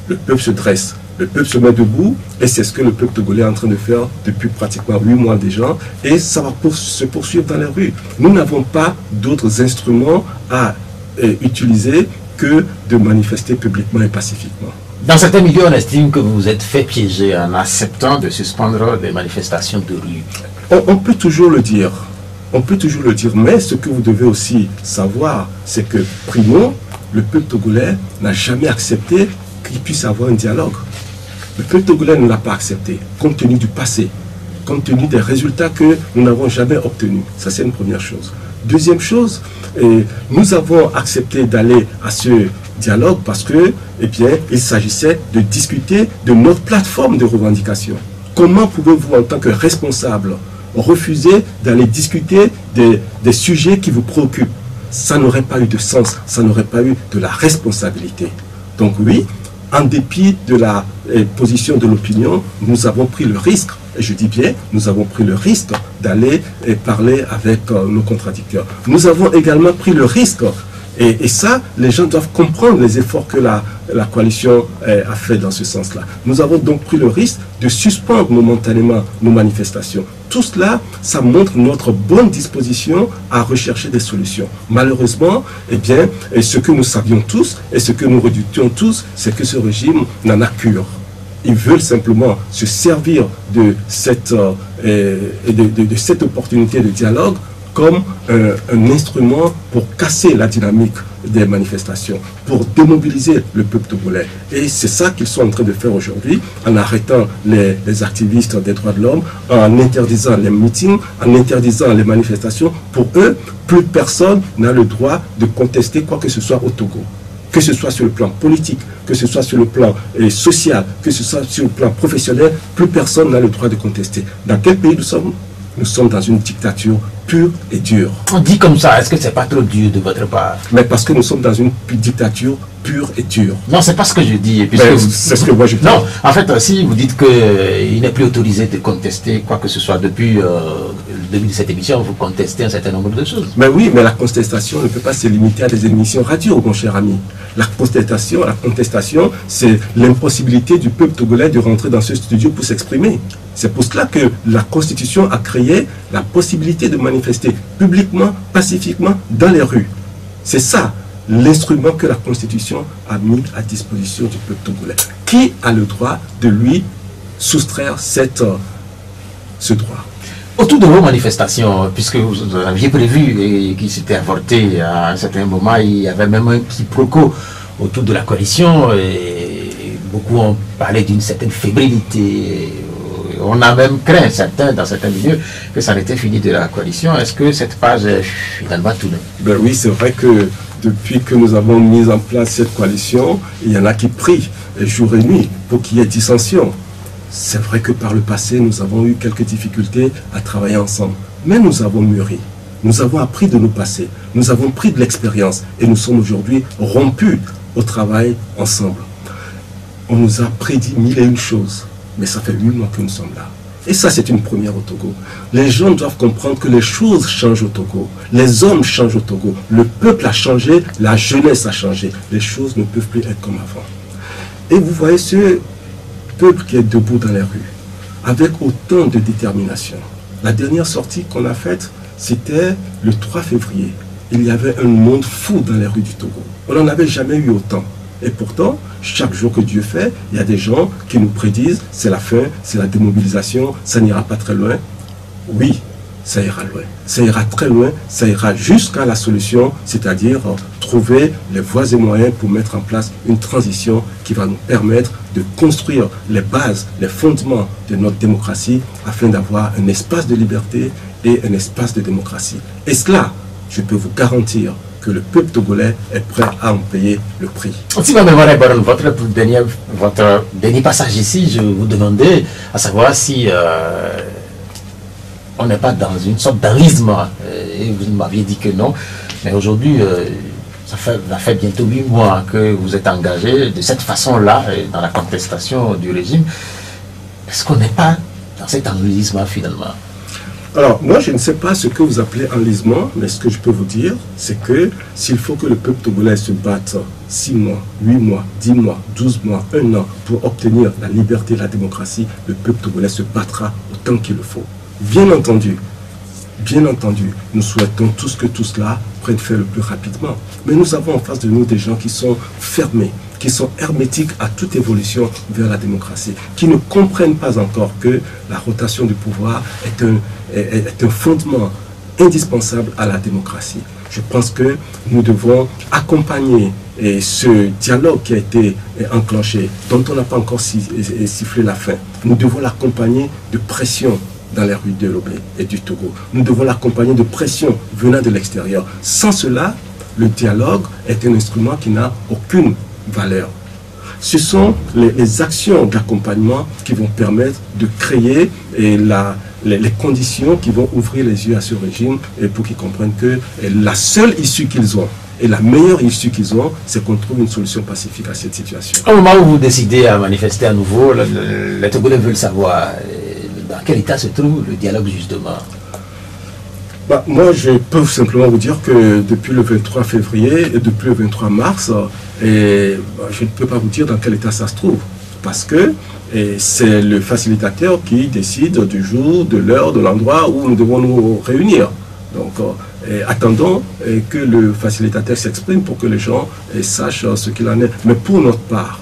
Le peuple se dresse. Le peuple se met debout et c'est ce que le peuple togolais est en train de faire depuis pratiquement 8 mois déjà et ça va se poursuivre dans les rues. Nous n'avons pas d'autres instruments à utiliser que de manifester publiquement et pacifiquement. Dans certains milieux, on estime que vous vous êtes fait piéger en acceptant de suspendre des manifestations de rue. On peut toujours le dire. On peut toujours le dire, mais ce que vous devez aussi savoir, c'est que, primo, le peuple togolais n'a jamais accepté qu'il puisse avoir un dialogue. Le peuple togolais ne l'a pas accepté, compte tenu du passé, compte tenu des résultats que nous n'avons jamais obtenus. Ça, c'est une première chose. Deuxième chose, nous avons accepté d'aller à ce dialogue parce que, eh bien, il s'agissait de discuter de notre plateforme de revendication. Comment pouvez-vous, en tant que responsable, refuser d'aller discuter des sujets qui vous préoccupent? Ça n'aurait pas eu de sens, ça n'aurait pas eu de la responsabilité. Donc oui, en dépit de la position de l'opinion, nous avons pris le risque, et je dis bien, nous avons pris le risque d'aller parler avec nos contradicteurs. Nous avons également pris le risque, et ça, les gens doivent comprendre les efforts que la coalition a fait dans ce sens-là. Nous avons donc pris le risque de suspendre momentanément nos manifestations. Tout cela, ça montre notre bonne disposition à rechercher des solutions. Malheureusement, eh bien, ce que nous savions tous et ce que nous redoutions tous, c'est que ce régime n'en a cure. Ils veulent simplement se servir de cette opportunité de dialogue comme un instrument pour casser la dynamique des manifestations, pour démobiliser le peuple togolais. Et c'est ça qu'ils sont en train de faire aujourd'hui, en arrêtant les activistes des droits de l'homme, en interdisant les meetings, en interdisant les manifestations. Pour eux, plus personne n'a le droit de contester quoi que ce soit au Togo. Que ce soit sur le plan politique, que ce soit sur le plan social, que ce soit sur le plan professionnel, plus personne n'a le droit de contester. Dans quel pays nous sommes? Nous sommes dans une dictature pure et dure. On dit comme ça, est-ce que c'est pas trop dur de votre part? Mais parce que nous sommes dans une dictature pure et dure. Non, c'est pas ce que je dis. C'est ce que moi je dis. Non, en fait, si vous dites qu'il n'est plus autorisé de contester quoi que ce soit depuis le début de cette émission, vous contestez un certain nombre de choses. Mais oui, mais la contestation ne peut pas se limiter à des émissions radio, mon cher ami. La contestation, c'est l'impossibilité du peuple togolais de rentrer dans ce studio pour s'exprimer. C'est pour cela que la Constitution a créé la possibilité de manifester publiquement, pacifiquement, dans les rues. C'est ça l'instrument que la Constitution a mis à disposition du peuple togolais. Qui a le droit de lui soustraire ce droit? Autour de vos manifestations, puisque vous aviez prévu et qui s'était avorté à un certain moment, il y avait même un quiproquo autour de la coalition et beaucoup ont parlé d'une certaine fébrilité. On a même craint dans certains milieux que ça n'était fini de la coalition. Est-ce que cette page est finalement tournée? Ben oui, c'est vrai que depuis que nous avons mis en place cette coalition, il y en a qui prient jour et nuit pour qu'il y ait dissension. C'est vrai que par le passé, nous avons eu quelques difficultés à travailler ensemble. Mais nous avons mûri. Nous avons appris de nos passés. Nous avons pris de l'expérience. Et nous sommes aujourd'hui rompus au travail ensemble. On nous a prédit 1001 choses. Mais ça fait 8 mois que nous sommes là. Et ça, c'est une première au Togo. Les gens doivent comprendre que les choses changent au Togo. Les hommes changent au Togo. Le peuple a changé, la jeunesse a changé. Les choses ne peuvent plus être comme avant. Et vous voyez ce peuple qui est debout dans les rues, avec autant de détermination. La dernière sortie qu'on a faite, c'était le 3 février. Il y avait un monde fou dans les rues du Togo. On n'en avait jamais eu autant. Et pourtant, chaque jour que Dieu fait, il y a des gens qui nous prédisent c'est la fin, c'est la démobilisation, ça n'ira pas très loin. Oui, ça ira loin. Ça ira très loin, ça ira jusqu'à la solution, c'est-à-dire trouver les voies et moyens pour mettre en place une transition qui va nous permettre de construire les bases, les fondements de notre démocratie afin d'avoir un espace de liberté et un espace de démocratie. Et cela, je peux vous garantir que le peuple togolais est prêt à en payer le prix. Si ma mémoire est bonne, votre dernier passage ici, je vous demandais à savoir si on n'est pas dans une sorte d'enlisme. Et vous m'aviez dit que non. Mais aujourd'hui, ça fait bientôt 8 mois que vous êtes engagé de cette façon-là dans la contestation du régime. Est-ce qu'on n'est pas dans cet enlisme finalement? Alors, moi, je ne sais pas ce que vous appelez enlisement, mais ce que je peux vous dire, c'est que s'il faut que le peuple togolais se batte 6 mois, 8 mois, 10 mois, 12 mois, 1 an pour obtenir la liberté et la démocratie, le peuple togolais se battra autant qu'il le faut. Bien entendu, nous souhaitons tous que tout cela prenne fin le plus rapidement. Mais nous avons en face de nous des gens qui sont fermés, qui sont hermétiques à toute évolution vers la démocratie, qui ne comprennent pas encore que la rotation du pouvoir est un fondement indispensable à la démocratie. Je pense que nous devons accompagner ce dialogue qui a été enclenché, dont on n'a pas encore sifflé la fin. Nous devons l'accompagner de pression dans les rues de Lobé et du Togo. Nous devons l'accompagner de pression venant de l'extérieur. Sans cela, le dialogue est un instrument qui n'a aucune valeur. Ce sont les actions d'accompagnement qui vont permettre de créer les conditions qui vont ouvrir les yeux à ce régime et pour qu'ils comprennent que la seule issue qu'ils ont et la meilleure issue qu'ils ont, c'est qu'on trouve une solution pacifique à cette situation. Au moment où vous décidez à manifester à nouveau, les Togolais veulent savoir dans quel état se trouve le dialogue justement. Moi, je peux simplement vous dire que depuis le 23 février et depuis le 23 mars, je ne peux pas vous dire dans quel état ça se trouve. Parce que c'est le facilitateur qui décide du jour, de l'heure, de l'endroit où nous devons nous réunir. Donc, attendons que le facilitateur s'exprime pour que les gens sachent ce qu'il en est. Mais pour notre part,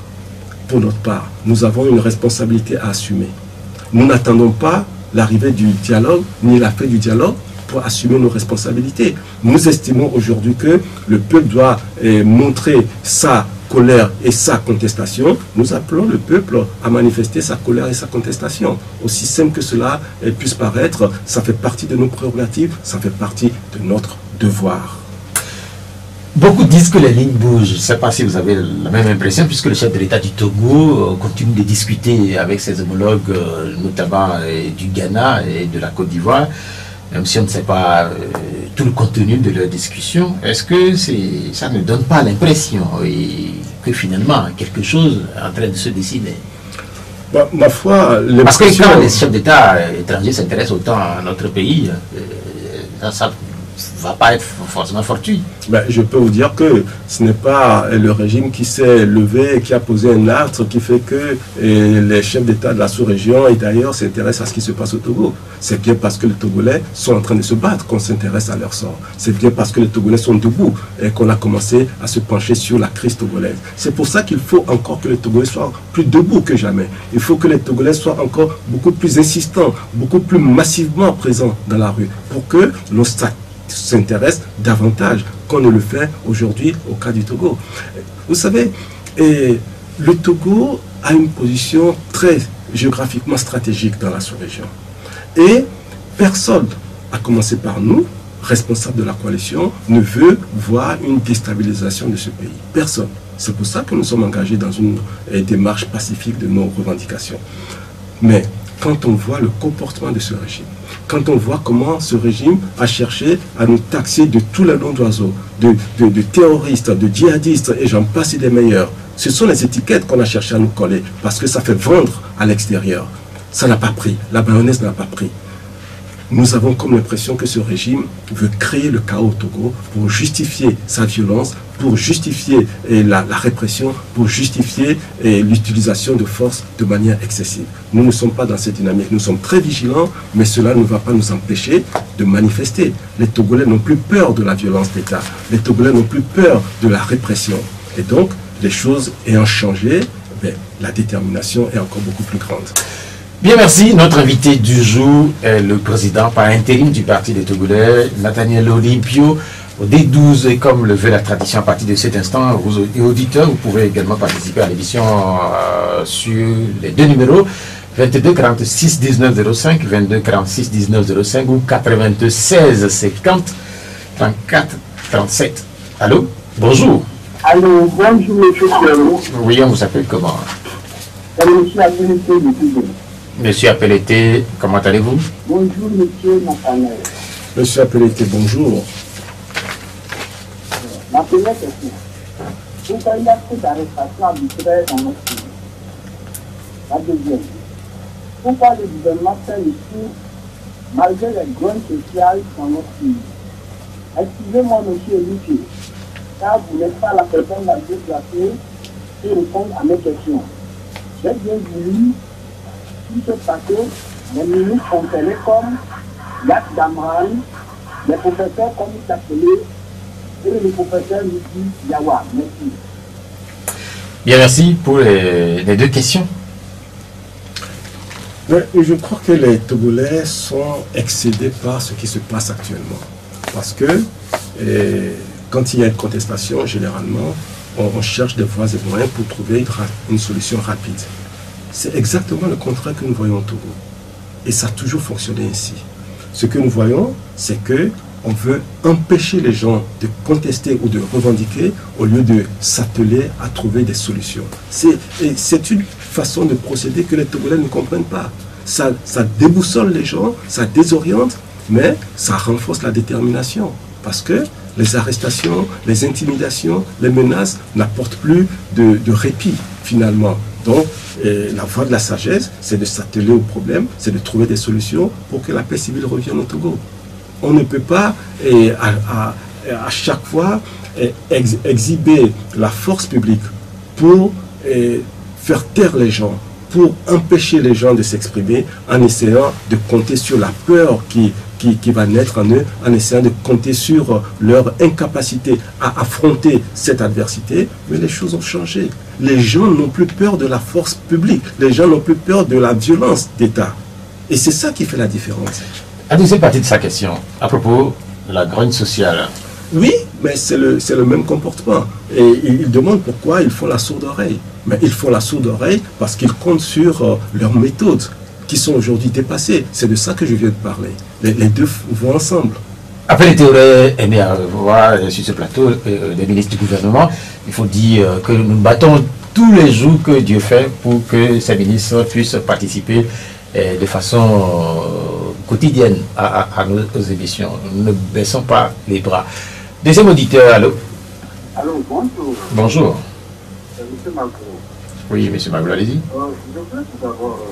nous avons une responsabilité à assumer. Nous n'attendons pas l'arrivée du dialogue, ni la fin du dialogue, pour assumer nos responsabilités. Nous estimons aujourd'hui que le peuple doit montrer sa colère et sa contestation. Nous appelons le peuple à manifester sa colère et sa contestation. Aussi simple que cela puisse paraître, ça fait partie de nos prérogatives, ça fait partie de notre devoir. Beaucoup disent que les lignes bougent. Je ne sais pas si vous avez la même impression, puisque le chef de l'État du Togo continue de discuter avec ses homologues, notamment du Ghana et de la Côte d'Ivoire, même si on ne sait pas tout le contenu de leur discussion. Est-ce que ça ne donne pas l'impression que finalement quelque chose est en train de se dessiner? Ma foi, parce que quand les chefs d'État étrangers s'intéressent autant à notre pays, ça ne va pas être forcément fortuit. Je peux vous dire que ce n'est pas le régime qui s'est levé et qui a posé un acte qui fait que les chefs d'État de la sous-région et d'ailleurs s'intéressent à ce qui se passe au Togo. C'est bien parce que les Togolais sont en train de se battre qu'on s'intéresse à leur sort. C'est bien parce que les Togolais sont debout et qu'on a commencé à se pencher sur la crise togolaise. C'est pour ça qu'il faut encore que les Togolais soient plus debout que jamais. Il faut que les Togolais soient encore beaucoup plus insistants, beaucoup plus massivement présents dans la rue pour que l'on s'intéresse davantage qu'on ne le fait aujourd'hui au cas du Togo. Vous savez, le Togo a une position très géographiquement stratégique dans la sous-région. Et personne, à commencer par nous, responsables de la coalition, ne veut voir une déstabilisation de ce pays. Personne. C'est pour ça que nous sommes engagés dans une démarche pacifique de nos revendications. Mais quand on voit le comportement de ce régime, quand on voit comment ce régime a cherché à nous taxer de tous les noms d'oiseaux, de terroristes, de djihadistes, et j'en passe des meilleurs. Ce sont les étiquettes qu'on a cherché à nous coller, parce que ça fait vendre à l'extérieur. Ça n'a pas pris. La mayonnaise n'a pas pris. Nous avons comme l'impression que ce régime veut créer le chaos au Togo pour justifier sa violence, pour justifier la répression, pour justifier l'utilisation de force de manière excessive. Nous ne sommes pas dans cette dynamique. Nous sommes très vigilants, mais cela ne va pas nous empêcher de manifester. Les Togolais n'ont plus peur de la violence d'État. Les Togolais n'ont plus peur de la répression. Et donc, les choses ayant changé, la détermination est encore beaucoup plus grande. Bien, merci. Notre invité du jour est le président par intérim du Parti des Togolais, Nathaniel Olympio, au D12. Et comme le veut la tradition, à partir de cet instant, vous auditeurs, vous pouvez également participer à l'émission sur les deux numéros 22 46 19 05, 22 46 19 05 ou 96 50 34 37. Allô? Bonjour. Allô, bonjour, monsieur Pierrot. Oui, on vous appelle comment? Monsieur Appelleté de Togo. Monsieur Appelleté, comment allez-vous? Bonjour, monsieur Nathaniel. Monsieur Appelleté, bonjour. Ma première question. Pourquoi il y a trop d'arrestations arbitraires dans notre pays? La deuxième. Pourquoi le gouvernement fait le tour malgré les grogne sociales dans notre pays? Excusez-moi, monsieur Olivier, car vous n'êtes pas la personne la mieux placée pour répondre à mes questions. J'ai bien voulu tout ce plateau, les ministres concernés comme Yak Damran, les professeurs comme Tapelé et le professeur Miki Yawa. Merci. Bien, merci pour les deux questions. Je crois que les Togolais sont excédés par ce qui se passe actuellement. Parce que quand il y a une contestation, généralement, on cherche des voies et moyens pour trouver une solution rapide. C'est exactement le contraire que nous voyons au Togo. Et ça a toujours fonctionné ainsi. Ce que nous voyons, c'est qu'on veut empêcher les gens de contester ou de revendiquer au lieu de s'atteler à trouver des solutions. C'est une façon de procéder que les Togolais ne comprennent pas. Ça déboussole les gens, ça désoriente, mais ça renforce la détermination. Parce que les arrestations, les intimidations, les menaces n'apportent plus de répit, finalement. Donc, la voie de la sagesse, c'est de s'atteler au problème, c'est de trouver des solutions pour que la paix civile revienne au Togo. On ne peut pas, à chaque fois, exhiber la force publique pour faire taire les gens, pour empêcher les gens de s'exprimer en essayant de compter sur la peur qui va naître en eux, en essayant de compter sur leur incapacité à affronter cette adversité. Mais les choses ont changé. Les gens n'ont plus peur de la force publique. Les gens n'ont plus peur de la violence d'État. Et c'est ça qui fait la différence. La deuxième partie de sa question, à propos de la grogne sociale. Oui, mais c'est le même comportement. Et ils demandent pourquoi ils font la sourde oreille. Mais ils font la sourde oreille parce qu'ils comptent sur leurs méthodes qui sont aujourd'hui dépassées. C'est de ça que je viens de parler. Les deux vont ensemble. Après les théories aimé à voir sur ce plateau des ministres du gouvernement, il faut dire que nous battons tous les jours que Dieu fait pour que ces ministres puissent participer de façon quotidienne à nos émissions. Nous ne baissons pas les bras. Deuxième auditeur, allô? Allô, bonjour. Bonjour. Monsieur Magro. Oui, monsieur Magro, allez-y. Je veux tout d'abord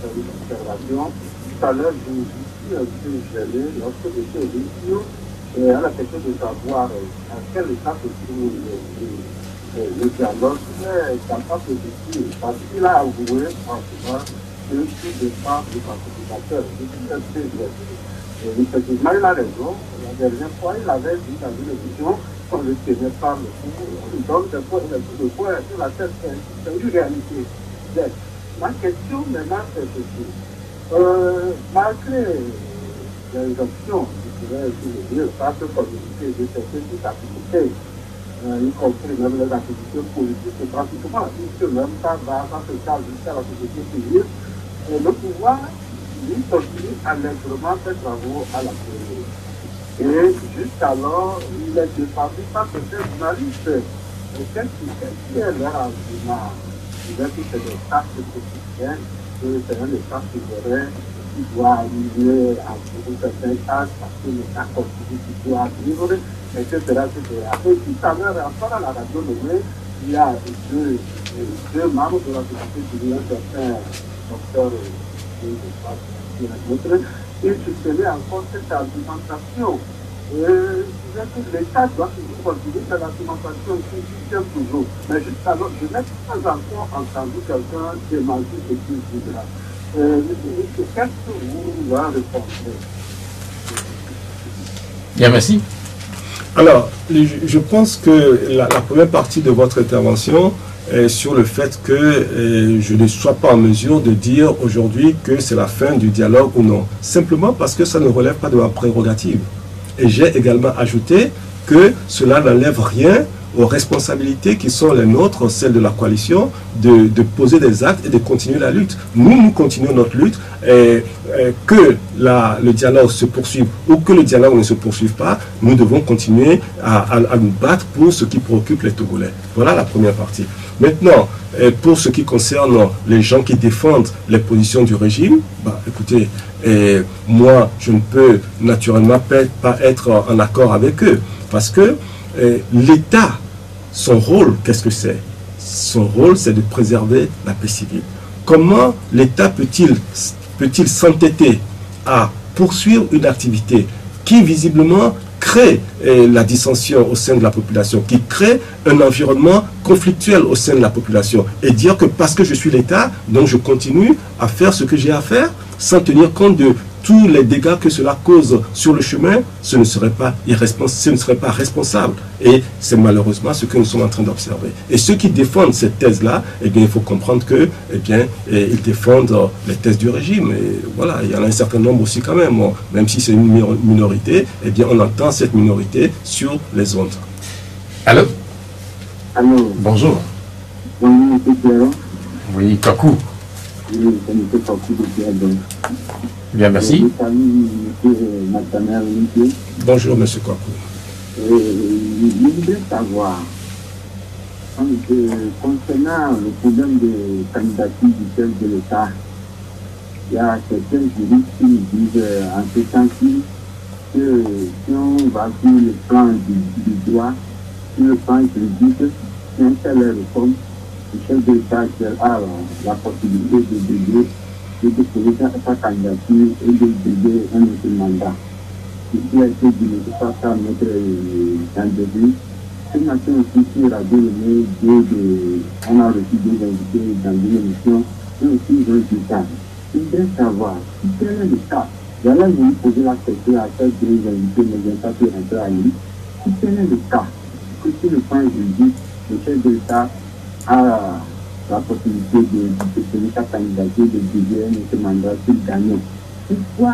faire une observation. Tout à l'heure, je vous dis un peu gelé lorsque M. Olivier a la question de savoir à quel état se trouve le dialogue. Mais il n'a pas positif parce qu'il a avoué, franchement, que tout dépend du participateur. C'est un peu vrai. Effectivement, il a raison. La dernière fois, il avait dit dans une émission qu'on ne tenait pas le coup. On lui donne des points sur la tête. C'est une réalité. Ma question maintenant, c'est ceci. Malgré les options qui pourraient utiliser par ce communiqué de certaines activités, y compris même les activités politiques, pratiquement, puisque même ça se charge jusqu'à la société civile, le pouvoir lui continue allègrement ses travaux à la télé. Et jusqu'alors, il est défendu par certains journalistes. Qu'est-ce qui est leur argument? Il est que c'est des tâches quotidiennes, que c'est un État souverain qui doit annuler en certains tâches parce que l'État continue qui doit vivre, etc. Et tout à l'heure, encore à la radio nommée, il y a deux membres de la société civile, un certain docteur et je tenais encore cette argumentation. Je disais que l'État doit toujours continuer cette argumentation qui tient toujours. Mais juste alors, je n'ai pas encore entendu quelqu'un démentir ce qu'il voudra. Monsieur, qu'est-ce que vous va répondre? Bien, merci. Alors, je pense que la première partie de votre intervention est sur le fait que je ne sois pas en mesure de dire aujourd'hui que c'est la fin du dialogue ou non. Simplement parce que ça ne relève pas de ma prérogative. Et j'ai également ajouté que cela n'enlève rien aux responsabilités qui sont les nôtres, celles de la coalition, de poser des actes et de continuer la lutte. Nous continuons notre lutte, et que le dialogue se poursuive ou que le dialogue ne se poursuive pas, nous devons continuer à nous battre pour ce qui préoccupe les Togolais. Voilà la première partie. Maintenant, pour ce qui concerne les gens qui défendent les positions du régime, écoutez, moi, je ne peux naturellement pas être en accord avec eux, parce que l'État, son rôle, qu'est-ce que c'est? Son rôle, c'est de préserver la paix civile. Comment l'État peut-il s'entêter à poursuivre une activité qui, visiblement, crée la dissension au sein de la population, qui crée un environnement conflictuel au sein de la population, et dire que parce que je suis l'État, donc je continue à faire ce que j'ai à faire, sans tenir compte de tous les dégâts que cela cause sur le chemin, ce ne serait pas responsable. Et c'est malheureusement ce que nous sommes en train d'observer. Et ceux qui défendent cette thèse-là, eh bien, il faut comprendre que, ils défendent les thèses du régime. Et voilà, il y en a un certain nombre aussi quand même. Même si c'est une minorité, eh bien, on entend cette minorité sur les ondes. Allô? Allô? Bonjour. Bonjour, M. Pierrot. Oui, Kakou. Oui, c'est M. Kakou de Pierrot. Bien, merci. Bonjour, M. Kakou. Je voudrais savoir, concernant le problème de candidature du chef de l'État, il y a certains juristes qui disent en ce sens-ci que si on va sur le plan du droit, sur le plan juridique, si on fait la réforme, le chef de l'État a la possibilité de déposer sa candidature et de déposer un autre mandat. Ici a été dit par notre candidat. Ce matin aussi sur Radio on a reçu des invités dans une émission et aussi des résultats. Je voudrais savoir, si quel est le cas, voilà, je vais poser la question à ceux qui ont invités, mais je n'ai pas pu rentrer à lui. Si quel est le cas, que sur le point juridique, le chef de l'État a la possibilité de déposer sa candidature, de déposer un autre mandat pour gagner. Pourquoi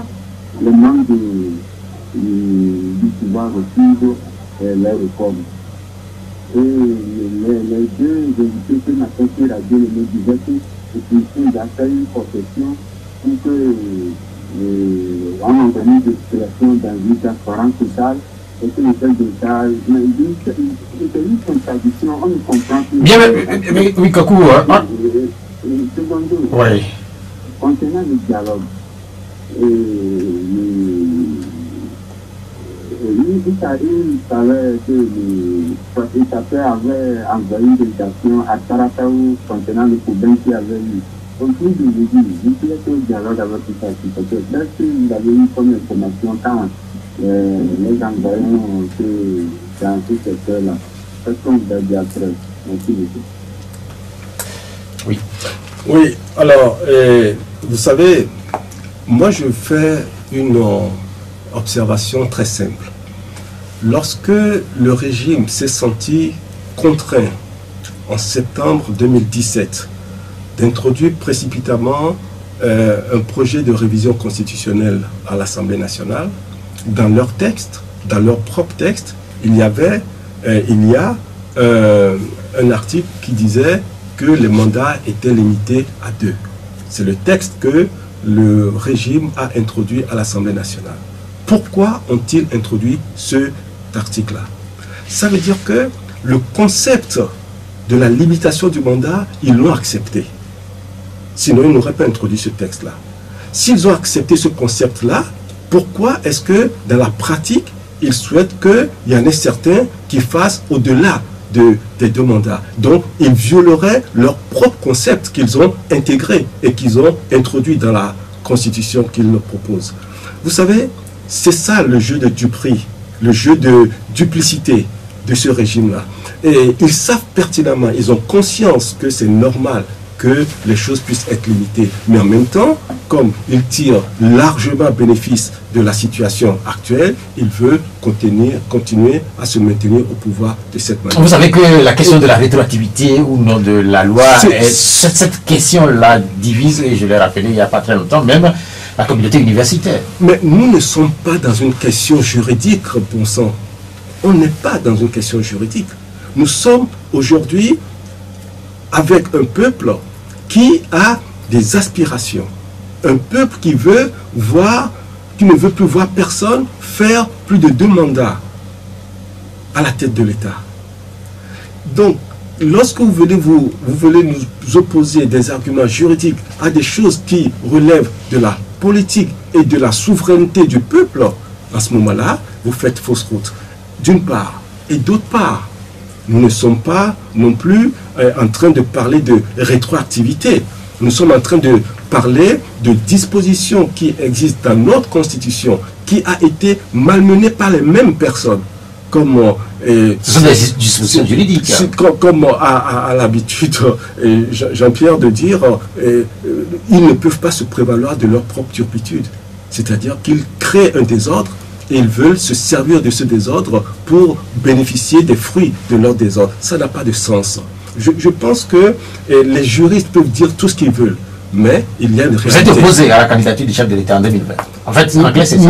le manque du pouvoir suivre les réformes? Et les deux invités ce matin sur la radio me disaient que l'opposition a fait une concession pour que on organise des situations dans une transparence totale et que le chef d'État, c'est une contradiction, on ne comprend plus. Bien, oui, Kakou. Secondo, Oui. concernant le dialogue, il savait que le État avait envoyé une délégation à Tarataou concernant le problème qu'il avait eu. Au plus de jeudi, il était au dialogue avec le participateur. Est-ce qu'il avait eu comme information quand les envoyés ont été dans ce secteur-là? Qu'est-ce qu'on vous a dit après? Merci beaucoup. Oui. Oui, alors, vous savez, moi je fais une observation très simple. Lorsque le régime s'est senti contraint en septembre 2017 d'introduire précipitamment un projet de révision constitutionnelle à l'Assemblée nationale, dans leur texte, dans leur propre texte, il y a un article qui disait que les mandats étaient limités à 2. C'est le texte que le régime a introduit à l'Assemblée nationale. Pourquoi ont-ils introduit cet article-là? Ça veut dire que le concept de la limitation du mandat, ils l'ont accepté. Sinon, ils n'auraient pas introduit ce texte-là. S'ils ont accepté ce concept-là, pourquoi est-ce que, dans la pratique, ils souhaitent qu'il y en ait certains qui fassent au-delà des deux mandats. Donc, ils violeraient leur propre concept qu'ils ont intégré et qu'ils ont introduit dans la Constitution qu'ils nous proposent. Vous savez, c'est ça le jeu de duperie, le jeu de duplicité de ce régime-là. Et ils savent pertinemment, ils ont conscience que c'est normal que les choses puissent être limitées. Mais en même temps, comme ils tirent largement bénéfice de la situation actuelle, ils veulent continuer à se maintenir au pouvoir de cette manière. Vous savez que la question de la rétroactivité ou non de la loi, cette question-là divise, et je l'ai rappelé il n'y a pas très longtemps, même la communauté universitaire. Mais nous ne sommes pas dans une question juridique, bon sang. On n'est pas dans une question juridique. Nous sommes aujourd'hui avec un peuple qui a des aspirations. Un peuple qui veut voir, qui ne veut plus voir personne faire plus de 2 mandats à la tête de l'État. Donc, lorsque vous venez nous opposer des arguments juridiques à des choses qui relèvent de la politique et de la souveraineté du peuple, à ce moment-là, vous faites fausse route. D'une part. Et d'autre part, nous ne sommes pas non plus en train de parler de rétroactivité. Nous sommes en train de parler de dispositions qui existent dans notre Constitution, qui a été malmenée par les mêmes personnes. Comme, ce sont des dispositions juridiques. Comme à l'habitude, Jean-Pierre, de dire, ils ne peuvent pas se prévaloir de leur propre turpitude. C'est-à-dire qu'ils créent un désordre et ils veulent se servir de ce désordre pour bénéficier des fruits de leur désordre. Ça n'a pas de sens. Je pense que les juristes peuvent dire tout ce qu'ils veulent, mais il y a une réalité. Vous êtes opposé à la candidature du chef de l'État en 2020. En fait, en clair, c'est ça.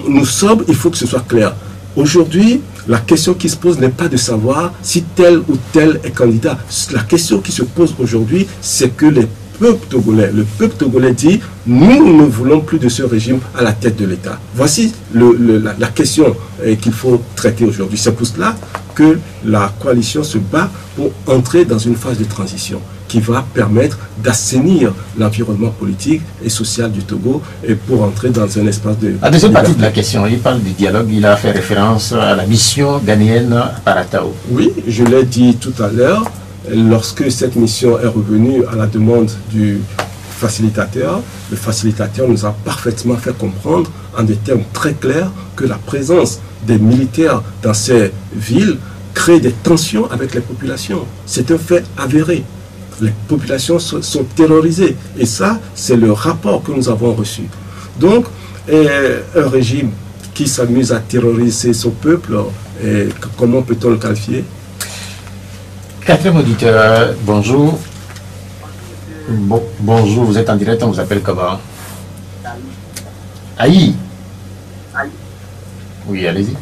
Nous sommes, il faut que ce soit clair. Aujourd'hui, la question qui se pose n'est pas de savoir si tel ou tel est candidat. La question qui se pose aujourd'hui, c'est que le peuple togolais dit, nous ne voulons plus de ce régime à la tête de l'État. Voici la question qu'il faut traiter aujourd'hui. C'est pour cela que la coalition se bat pour entrer dans une phase de transition qui va permettre d'assainir l'environnement politique et social du Togo et pour entrer dans un espace de... La deuxième partie de la question, il parle du dialogue, il a fait référence à la mission ghanéenne Paratao. Oui, je l'ai dit tout à l'heure, lorsque cette mission est revenue à la demande du facilitateur, le facilitateur nous a parfaitement fait comprendre en des termes très clairs que la présence des militaires dans ces villes crée des tensions avec les populations. C'est un fait avéré. Les populations sont terrorisées. Et ça, c'est le rapport que nous avons reçu. Donc, un régime qui s'amuse à terroriser son peuple, comment peut-on le qualifier? Quatrième auditeur, bonjour. Bonjour, vous êtes en direct, on vous appelle comment? Aïe. Oui, allez-y.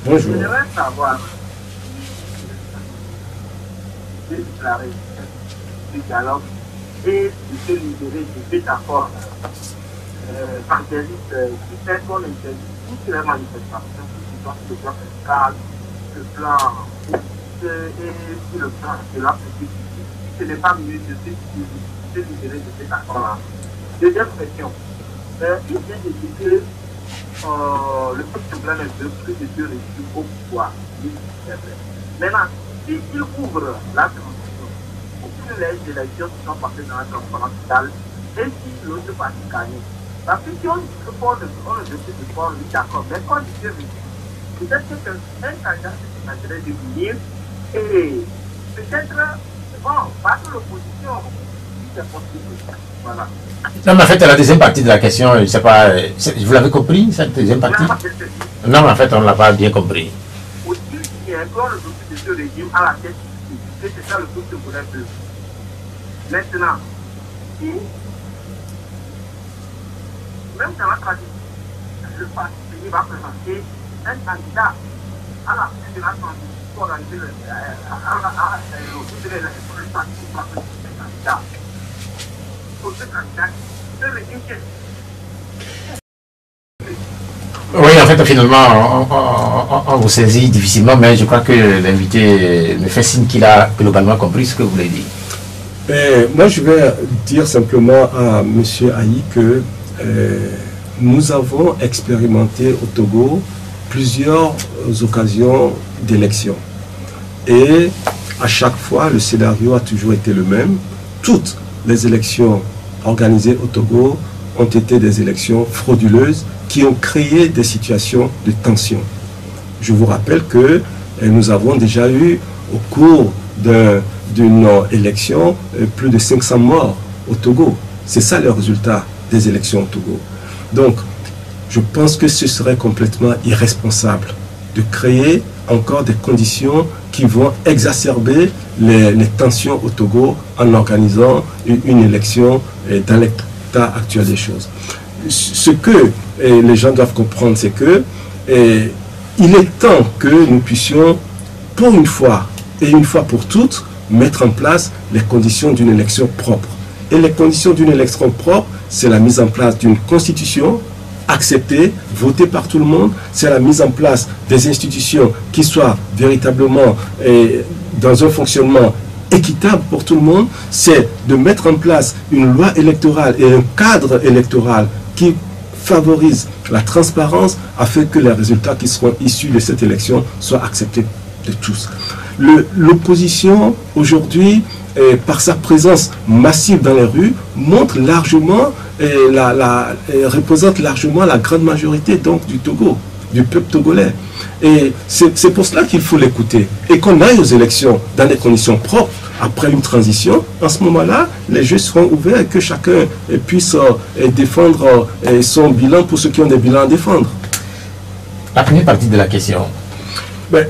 Bonjour. J'aimerais savoir déclarer du dialogue et de se libérer de cet accord interdit qui fait qu'on interdit toutes les manifestations qui doivent se faire car le plan et sur le plan de la politique, ce n'est pas mieux de se libérer de cet accord-là. Deuxième question. Il vient de dire que le peuple togolais ne veut plus de deux régimes au pouvoir. Maintenant, s'il ouvre la transition, aucune les élections qui sont passées dans la transparence totale, et si l'autre parti gagne. Parce que si on dit que on ne veut plus de sport, oui d'accord, mais quand il veut peut-être qu'un candidat se m'imaginerait de venir et peut-être, bon, pas de l'opposition, si c'est possible. Voilà. Non, mais en fait, la deuxième partie de la question, je ne sais pas, vous l'avez compris, cette deuxième partie? Non, mais en fait, on ne l'a pas bien compris. Aussi, il y a encore le dossier de ce régime à la tête du pays, c'est ça le dossier pour les deux. Maintenant, si, même dans la tradition, le parti va présenter un candidat à la fin de la transition pour organiser le parti va présenter un candidat. Pour ce candidat, c'est le régime. Oui, en fait, finalement, on vous saisit difficilement, mais je crois que l'invité me fait signe qu'il a globalement compris ce que vous voulez dire. Moi, je vais dire simplement à M. Aïe que nous avons expérimenté au Togo plusieurs aux occasions d'élections. Et à chaque fois, le scénario a toujours été le même. Toutes les élections organisées au Togo ont été des élections frauduleuses qui ont créé des situations de tension. Je vous rappelle que nous avons déjà eu au cours d'une élection plus de 500 morts au Togo. C'est ça le résultat des élections au Togo. Donc, je pense que ce serait complètement irresponsable de créer encore des conditions qui vont exacerber les tensions au Togo en organisant une élection dans l'état actuel des choses. Ce que les gens doivent comprendre, c'est que il est temps que nous puissions, pour une fois et une fois pour toutes, mettre en place les conditions d'une élection propre. Et les conditions d'une élection propre, c'est la mise en place d'une constitution acceptée, votée par tout le monde, c'est la mise en place des institutions qui soient véritablement dans un fonctionnement équitable pour tout le monde, c'est de mettre en place une loi électorale et un cadre électoral qui favorise la transparence afin que les résultats qui seront issus de cette élection soient acceptés de tous. L'opposition aujourd'hui, par sa présence massive dans les rues, montre largement représente largement la grande majorité donc du Togo, du peuple togolais. Et c'est pour cela qu'il faut l'écouter. Et qu'on aille aux élections dans des conditions propres, après une transition, en ce moment-là, les jeux seront ouverts et que chacun puisse défendre son bilan pour ceux qui ont des bilans à défendre. La première partie de la question. Ben,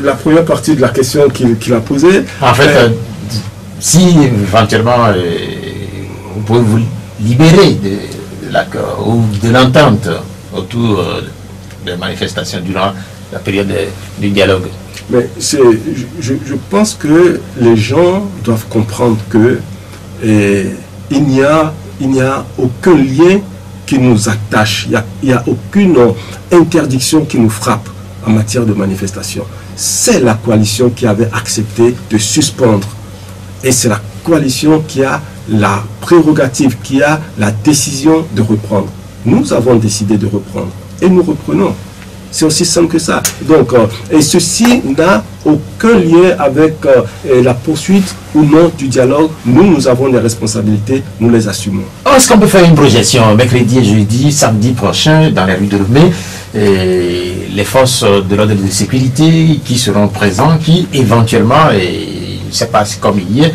la première partie de la question qu'il a posée. En fait, si éventuellement vous pouvez vous libérer de l'accord ou de l'entente autour des manifestations durant la période du dialogue. Mais je pense que les gens doivent comprendre que il n'y a aucun lien qui nous attache, il n'y a aucune interdiction qui nous frappe en matière de manifestation. C'est la coalition qui avait accepté de suspendre. Et c'est la coalition qui a la prérogative, qui a la décision de reprendre. Nous avons décidé de reprendre. Et nous reprenons. C'est aussi simple que ça. Donc, et ceci n'a aucun lien avec la poursuite ou non du dialogue. Nous avons des responsabilités, nous les assumons. Est-ce qu'on peut faire une projection mercredi et jeudi, samedi prochain, dans les rues de Lomé, les forces de l'ordre de sécurité qui seront présents, qui éventuellement, je ne sais pas si comme hier,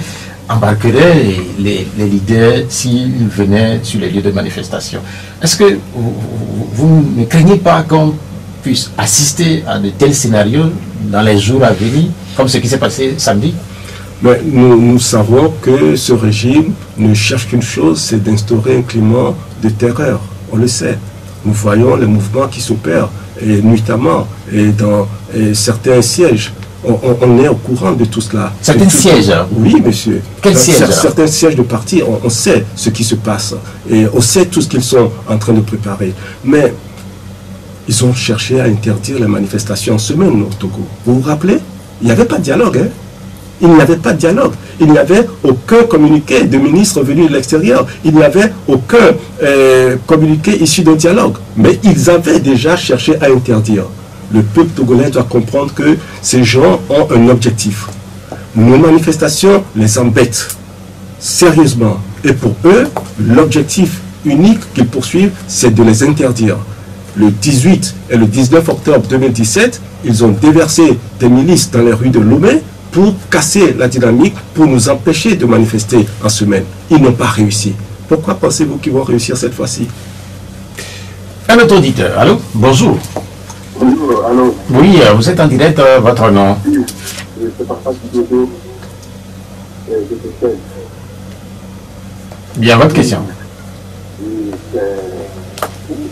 embarqueraient les leaders s'ils venaient sur les lieux de manifestation. Est-ce que vous ne craignez pas qu'on puisse assister à de tels scénarios dans les jours à venir, comme ce qui s'est passé samedi? Mais nous savons que ce régime ne cherche qu'une chose, c'est d'instaurer un climat de terreur. On le sait. Nous voyons les mouvements qui s'opèrent, et nuitamment, et dans certains sièges. On est au courant de tout cela. Certains sièges? Oui, monsieur. Quels sièges? Certains sièges de parti, on sait ce qui se passe. Et on sait tout ce qu'ils sont en train de préparer. Mais ils ont cherché à interdire les manifestations en semaine au Togo. Vous vous rappelez? Il n'y avait pas de dialogue. Hein? Il n'y avait pas de dialogue. Il n'y avait aucun communiqué de ministres venus de l'extérieur. Il n'y avait aucun communiqué issu d'un dialogue. Mais ils avaient déjà cherché à interdire. Le peuple togolais doit comprendre que ces gens ont un objectif. Nos manifestations les embêtent sérieusement. Et pour eux, l'objectif unique qu'ils poursuivent, c'est de les interdire. Le 18 et le 19 octobre 2017, ils ont déversé des milices dans les rues de Lomé pour casser la dynamique, pour nous empêcher de manifester en semaine. Ils n'ont pas réussi. Pourquoi pensez-vous qu'ils vont réussir cette fois-ci? Un autre auditeur. Allô? Bonjour. Bonjour, allô. Oui, vous êtes en direct, votre nom? Oui, c'est Papa Dodo. Bien, votre question. C'est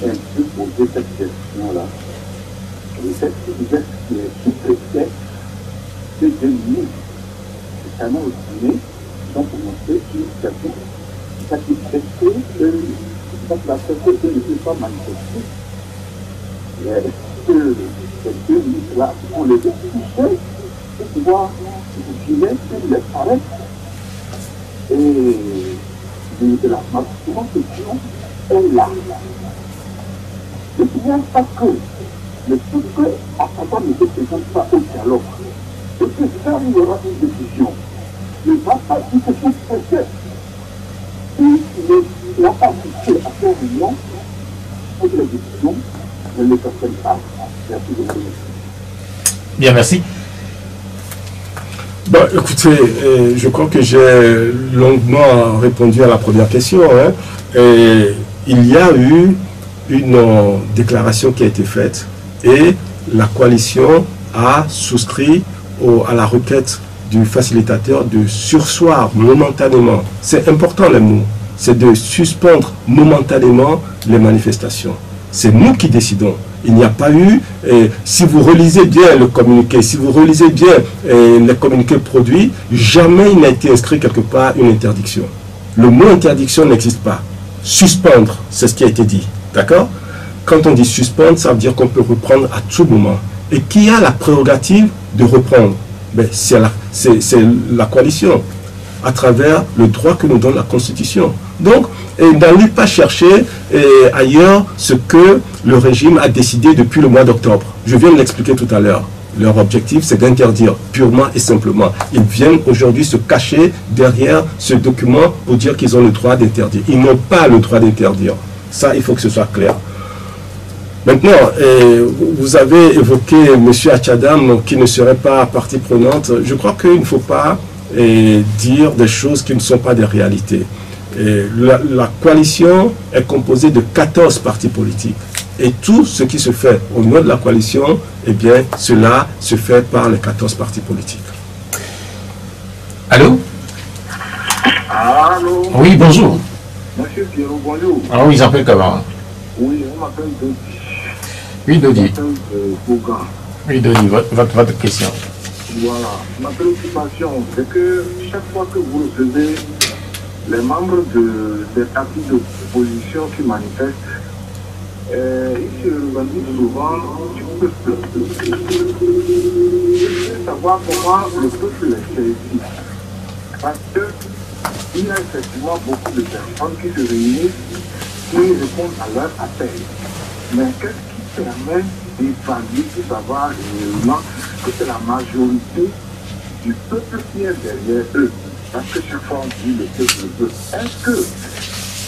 un peu poser cette question-là. Le fait que vous êtes sous-préfet de 2000, c'est un an au Guinée, ils ont commencé sur cette satisfaction de la société ne peut pas manifester. Est-ce que ces deux ministres-là ont les expulser pour pouvoir viser sur les arrêts? Et ma question est là. Je ne souviens pas que Mais puisque Assata ne se présente pas au dialogue, et que ça, il y aura une décision, il ne va pas dire que tout est fait. S'il n'a pas assisté à ces réunions, toutes les décisions ne le concernent pas. Merci de vous. Bien, merci. Bon, écoutez, je crois que j'ai longuement répondu à la première question. Hein. Et il y a eu une déclaration qui a été faite et la coalition a souscrit à la requête du facilitateur de surseoir momentanément. C'est important le mot. C'est de suspendre momentanément les manifestations. C'est nous qui décidons. Il n'y a pas eu, si vous relisez bien le communiqué, si vous relisez bien les communiqués produits, jamais il n'a été inscrit quelque part une interdiction. Le mot interdiction n'existe pas. Suspendre, c'est ce qui a été dit. D'accord? Quand on dit suspendre, ça veut dire qu'on peut reprendre à tout moment. Et qui a la prérogative de reprendre? Ben, c'est la coalition, à travers le droit que nous donne la Constitution. Donc, n'allez pas chercher ailleurs ce que le régime a décidé depuis le mois d'octobre. Je viens de l'expliquer tout à l'heure. Leur objectif, c'est d'interdire, purement et simplement. Ils viennent aujourd'hui se cacher derrière ce document pour dire qu'ils ont le droit d'interdire. Ils n'ont pas le droit d'interdire. Ça, il faut que ce soit clair. Maintenant, vous avez évoqué M. Achadam qui ne serait pas partie prenante. Je crois qu'il ne faut pas dire des choses qui ne sont pas des réalités. La coalition est composée de 14 partis politiques. Et tout ce qui se fait au nom de la coalition, eh bien, cela se fait par les 14 partis politiques. Allô? Allô? Oui, bonjour. Monsieur Pierrot, bonjour. Ah oui, ils s'appellent comment? Oui, on m'appelle Dodi. Oui, Dodi. On m'appelle Boga. Oui, Dodi, votre question. Voilà. Ma préoccupation, c'est que chaque fois que vous recevez les membres des partis d'opposition qui manifestent, ils se revendiquent souvent du peuple. Je veux savoir comment le peuple est saisi. Parce qu'il y a effectivement beaucoup de personnes qui se réunissent, qui répondent à leur appel. Mais qu'est-ce qui permet d'évaluer pour savoir réellement que c'est la majorité du peuple qui est derrière eux? Parce que chaque fois on dit le peuple. Est-ce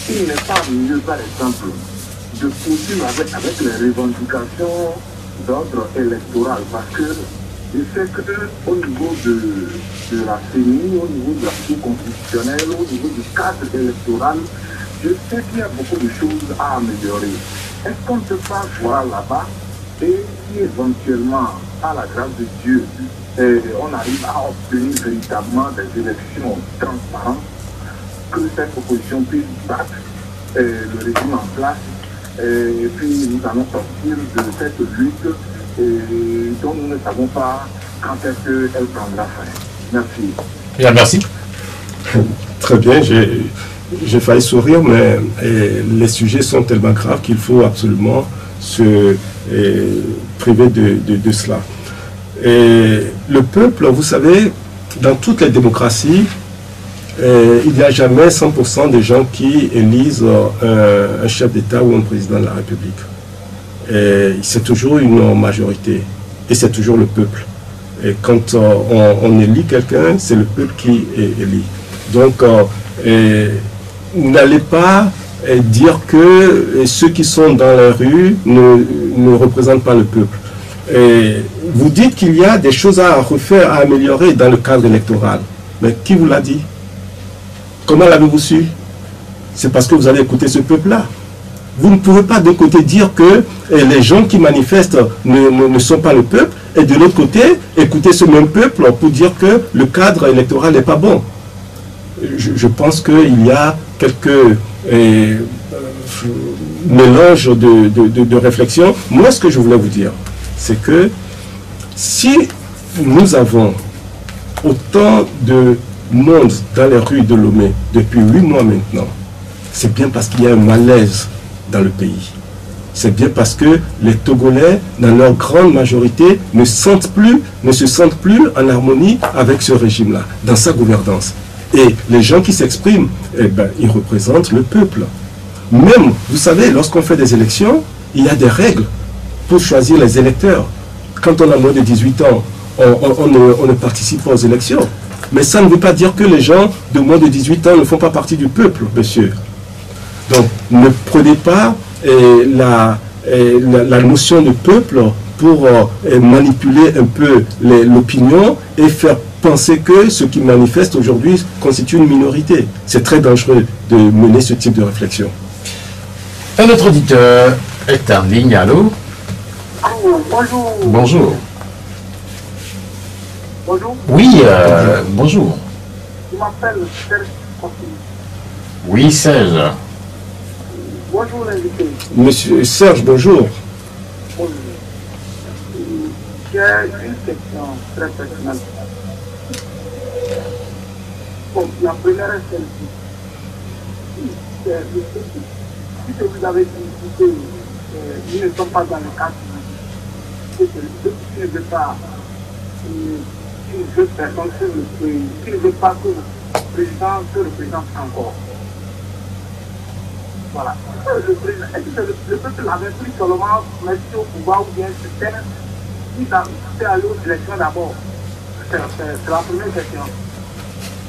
qu'il n'est pas mieux, par exemple, de poursuivre avec les revendications d'ordre électoral? Parce que je sais qu'au niveau de la CENI, au niveau de la Cour constitutionnelle, au niveau du cadre électoral, je sais qu'il y a beaucoup de choses à améliorer. Est-ce qu'on ne peut pas voir là-bas et si éventuellement, par la grâce de Dieu, on arrive à obtenir véritablement des élections transparentes, que cette proposition puisse battre le régime en place, et puis nous allons sortir de cette lutte dont nous ne savons pas quand est-ce qu'elle prendra fin. Merci. Bien, merci. Très bien, j'ai failli sourire, mais les sujets sont tellement graves qu'il faut absolument se priver de cela. Et le peuple, vous savez, dans toutes les démocraties, il n'y a jamais 100% des gens qui élisent un chef d'État ou un président de la République. C'est toujours une majorité, et c'est toujours le peuple. Et quand on élit quelqu'un, c'est le peuple qui élit. Donc, n'allez pas dire que ceux qui sont dans la rue ne représentent pas le peuple. Et vous dites qu'il y a des choses à refaire, à améliorer dans le cadre électoral. Mais qui vous l'a dit? Comment l'avez-vous su? C'est parce que vous avez écouté ce peuple-là. Vous ne pouvez pas d'un côté dire que les gens qui manifestent ne sont pas le peuple, et de l'autre côté, écouter ce même peuple pour dire que le cadre électoral n'est pas bon. Je pense qu'il y a quelques mélanges de réflexion. Moi, ce que je voulais vous dire, c'est que si nous avons autant de monde dans les rues de Lomé depuis 8 mois maintenant, c'est bien parce qu'il y a un malaise dans le pays. C'est bien parce que les Togolais, dans leur grande majorité, ne se sentent plus en harmonie avec ce régime-là, dans sa gouvernance. Et les gens qui s'expriment, eh ben, ils représentent le peuple. Même, vous savez, lorsqu'on fait des élections, il y a des règles. pour choisir les électeurs. Quand on a moins de 18 ans, on ne participe pas aux élections. Mais ça ne veut pas dire que les gens de moins de 18 ans ne font pas partie du peuple, monsieur. Donc, ne prenez pas la notion de peuple pour manipuler un peu l'opinion et faire penser que ce qui manifeste aujourd'hui constitue une minorité. C'est très dangereux de mener ce type de réflexion. Un autre auditeur est en ligne, allô? Bonjour. Bonjour. Bonjour. Oui, bonjour. Je m'appelle Serge Contini. Oui, Serge. Bonjour l'invité. Monsieur Serge, bonjour. Bonjour. J'ai une question très personnelle. Bon, la première est celle-ci. Si vous avez dit que nous ne sommes pas dans le cadre que le qui ne veut pas une personne sur le pays, qui ne veut pas que le président se représente encore. Voilà. Est-ce que le peuple avait pris seulement merci au pouvoir ou bien c'était c'est aller aux élections d'abord? C'est la première question.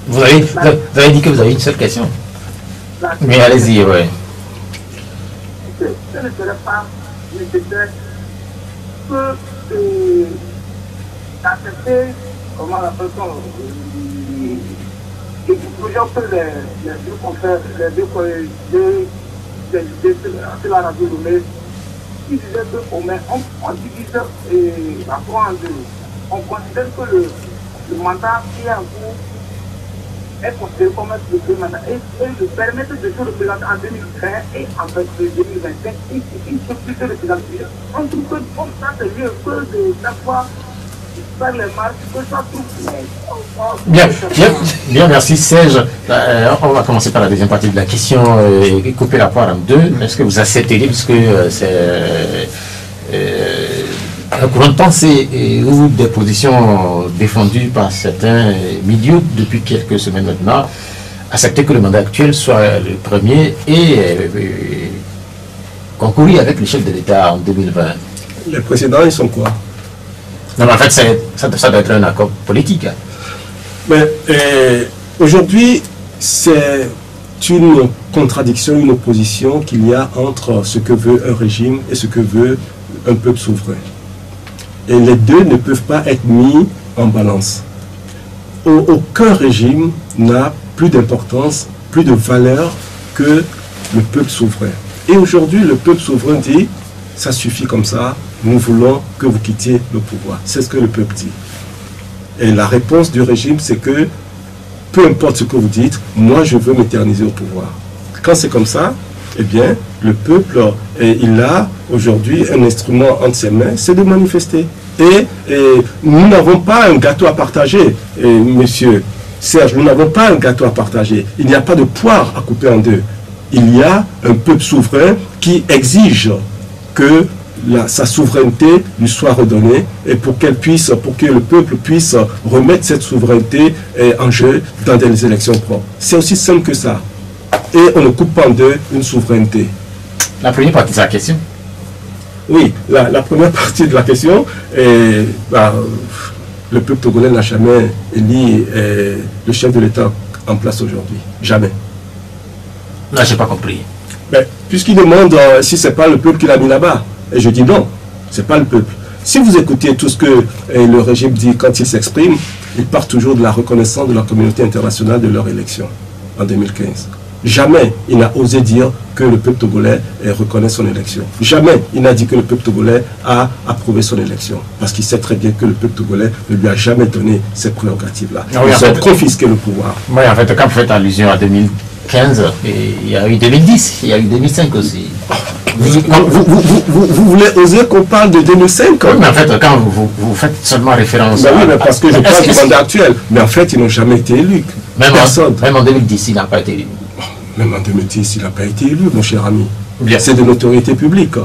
Vous avez dit que vous avez une seule question. Mais allez-y, oui. Ce ne serait pas nécessaire que d'accepter, comment la personne, les discussions que les deux confrères, les deux collègues, de la radio Lomé, qui disaient qu'on divise la croix en deux. On considère que le mandat qui est en cours est considéré comme un premier mandat et le permettre de se représenter en 2020 et en 2025. Il ne peut plus se représenter. On trouve que comme ça, c'est mieux que de chaque fois faire les marches, que ça trouve. Bien, merci Serge. On va commencer par la deuxième partie de la question et couper la poire en deux. Est-ce que vous acceptez, puisque c'est un courant de pensée ou des positions défendues par certains milieux depuis quelques semaines maintenant, accepter que le mandat actuel soit le premier et concourir avec le chef de l'État en 2020? Les précédents, ils sont quoi? Non, mais en fait, ça doit être un accord politique. Mais aujourd'hui, c'est une contradiction, une opposition qu'il y a entre ce que veut un régime et ce que veut un peuple souverain. Et les deux ne peuvent pas être mis en balance. Aucun régime n'a plus d'importance, plus de valeur que le peuple souverain. Et aujourd'hui, le peuple souverain dit, ça suffit comme ça, nous voulons que vous quittiez le pouvoir. C'est ce que le peuple dit. Et la réponse du régime, c'est que, peu importe ce que vous dites, moi je veux m'éterniser au pouvoir. Quand c'est comme ça, eh bien, le peuple, il a aujourd'hui un instrument entre ses mains, c'est de manifester. Et nous n'avons pas un gâteau à partager, monsieur Serge, nous n'avons pas un gâteau à partager. Il n'y a pas de poire à couper en deux. Il y a un peuple souverain qui exige que sa souveraineté lui soit redonnée et pour que le peuple puisse remettre cette souveraineté en jeu dans des élections propres. C'est aussi simple que ça. Et on ne coupe pas en deux une souveraineté. La première partie de la question. Oui, la première partie de la question, le peuple togolais n'a jamais élu le chef de l'État en place aujourd'hui. Jamais. Là, je n'ai pas compris. Puisqu'il demande si ce n'est pas le peuple qui l'a mis là-bas. Et je dis non, ce n'est pas le peuple. Si vous écoutez tout ce que le régime dit quand il s'exprime, il part toujours de la reconnaissance de la communauté internationale de leur élection en 2015. Jamais il n'a osé dire que le peuple togolais reconnaît son élection. Jamais il n'a dit que le peuple togolais a approuvé son élection. Parce qu'il sait très bien que le peuple togolais ne lui a jamais donné ces prérogatives-là. Ah oui, ils ont confisqué le pouvoir. Oui, en fait, quand vous faites allusion à 2015, il y a eu 2010, il y a eu 2005 aussi. Vous voulez oser qu'on parle de 2005? Oui, mais en fait, quand vous faites seulement référence oui, mais parce que je parle du mandat actuel. Mais en fait, ils n'ont jamais été élus. Même en 2010, il n'a pas été élu. Même en 2010, il n'a pas été élu, mon cher ami. Bien. C'est de l'autorité publique.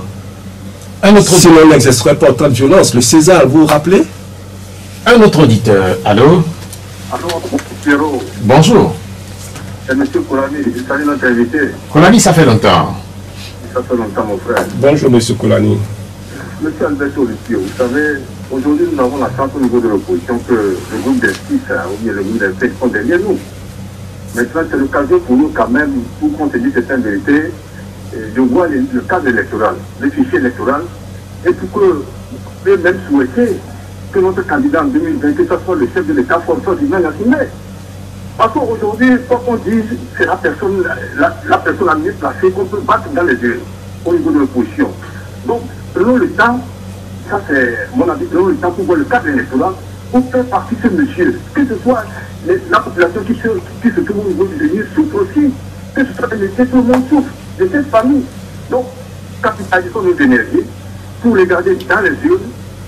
Sinon, on n'exercerait pas autant de violence. Le César, vous vous rappelez? Un autre auditeur. Allô? Allô, Pierrot. Bonjour. C'est M. Koulani. Je salue notre invité. Koulani, ça fait longtemps. Ça fait longtemps, mon frère. Bonjour, M. Koulani. Monsieur Alberto Lupio, vous savez, aujourd'hui nous avons la chance au niveau de l'opposition que le groupe des 6 ou bien le groupe des 5 sont derrière nous. Maintenant, c'est l'occasion pour nous quand même, pour qu'on se dise certaines vérités. Je vois le cadre électoral, le fichier électoral, et pour que vous pouvez même souhaiter que notre candidat en 2020, que ce soit le chef de l'État, soit du même assumé. Parce qu'aujourd'hui, quoi qu'on dise, c'est la personne la mieux placée qu'on peut battre dans les yeux au niveau de l'opposition. Donc, prenons le temps, ça c'est mon avis, prenons le temps pour voir le cadre électoral, pour faire partie de ce monsieur, que ce soit la population qui se trouve au niveau du Seigneur souffre aussi, que ce soit les tout le monde souffre de cette famille. Donc, capitalisons nos énergies pour les garder dans les yeux,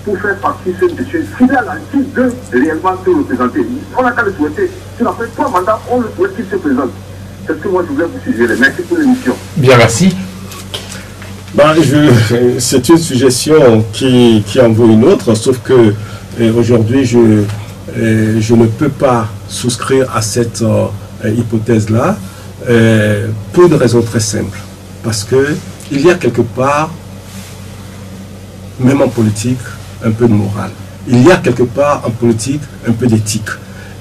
pour faire partie de ce monsieur. S'il a l'envie de réellement se représenter, on a qu'à le souhaiter. S'il a fait 3 mandats, on le souhaite qu'il se présente. C'est ce que moi je voulais vous suggérer. Merci pour l'émission. Bien, merci. C'est une suggestion qui en vaut une autre, sauf que aujourd'hui, je ne peux pas souscrire à cette hypothèse-là pour une raison très simple. Parce qu'il y a quelque part, même en politique, un peu de morale. Il y a quelque part en politique un peu d'éthique.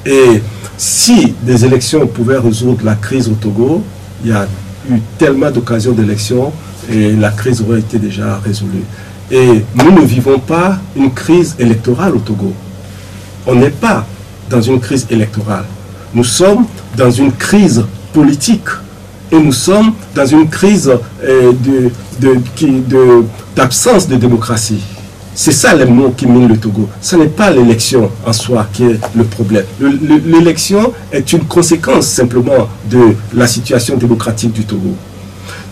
Et si des élections pouvaient résoudre la crise au Togo, il y a eu tellement d'occasions d'élections et la crise aurait été déjà résolue. Et nous ne vivons pas une crise électorale au Togo. On n'est pas dans une crise électorale. Nous sommes dans une crise politique. Et nous sommes dans une crise d'absence de démocratie. C'est ça les mots qui minent le Togo. Ce n'est pas l'élection en soi qui est le problème. L'élection est une conséquence simplement de la situation démocratique du Togo.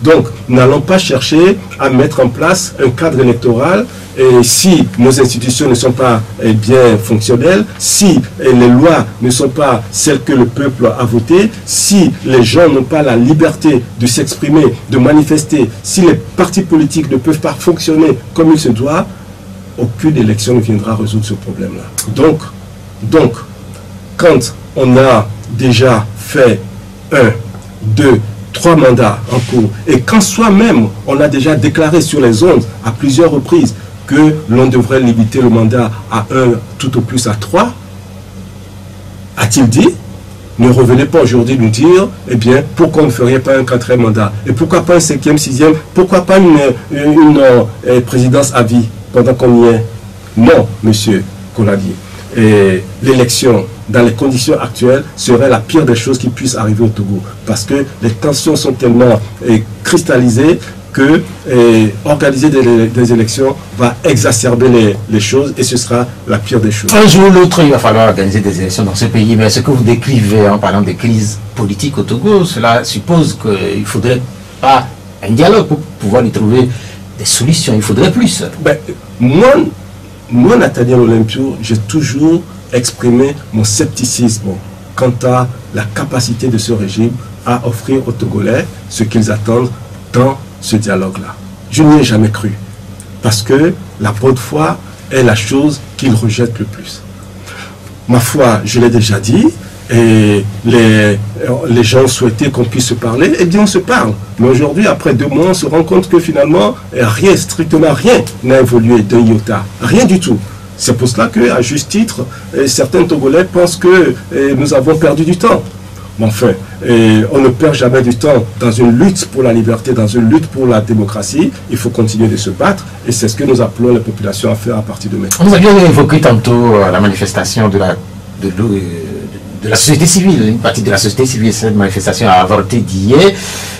Donc, n'allons pas chercher à mettre en place un cadre électoral et si nos institutions ne sont pas bien fonctionnelles, si les lois ne sont pas celles que le peuple a votées, si les gens n'ont pas la liberté de s'exprimer, de manifester, si les partis politiques ne peuvent pas fonctionner comme il se doit, aucune élection ne viendra résoudre ce problème-là. Donc, quand on a déjà fait 1, 2, 3 mandats en cours, et quand soi-même on a déjà déclaré sur les ondes à plusieurs reprises que l'on devrait limiter le mandat à 1, tout au plus à 3, a-t-il dit? Ne revenez pas aujourd'hui nous dire, eh bien, pourquoi on ne ferait pas un 4e mandat? Et pourquoi pas un 5e, 6e? Pourquoi pas une présidence à vie pendant qu'on y est? Non, monsieur Koladi. Et l'élection, dans les conditions actuelles, serait la pire des choses qui puissent arriver au Togo. Parce que les tensions sont tellement cristallisées que organiser des élections va exacerber les choses et ce sera la pire des choses. Un jour ou l'autre, il va falloir organiser des élections dans ce pays. Mais ce que vous décrivez en parlant des crises politiques au Togo, cela suppose qu'il ne faudrait pas un dialogue pour pouvoir y trouver des solutions. Il faudrait plus. Ben, moi, Nathaniel Olympio, j'ai toujours exprimé mon scepticisme quant à la capacité de ce régime à offrir aux Togolais ce qu'ils attendent dans ce dialogue-là. Je n'y ai jamais cru. Parce que la bonne foi est la chose qu'ils rejettent le plus. Ma foi, je l'ai déjà dit, et les gens souhaitaient qu'on puisse se parler, eh bien on se parle. Mais aujourd'hui, après 2 mois, on se rend compte que finalement, rien, strictement rien n'a évolué d'un iota. Rien du tout. C'est pour cela qu'à juste titre, certains Togolais pensent que nous avons perdu du temps. Mais enfin, on ne perd jamais du temps dans une lutte pour la liberté, dans une lutte pour la démocratie. Il faut continuer de se battre et c'est ce que nous appelons la population à faire à partir de maintenant. Vous aviez évoqué tantôt la manifestation de la société civile, une partie de la société civile. Cette manifestation a avorté d'hier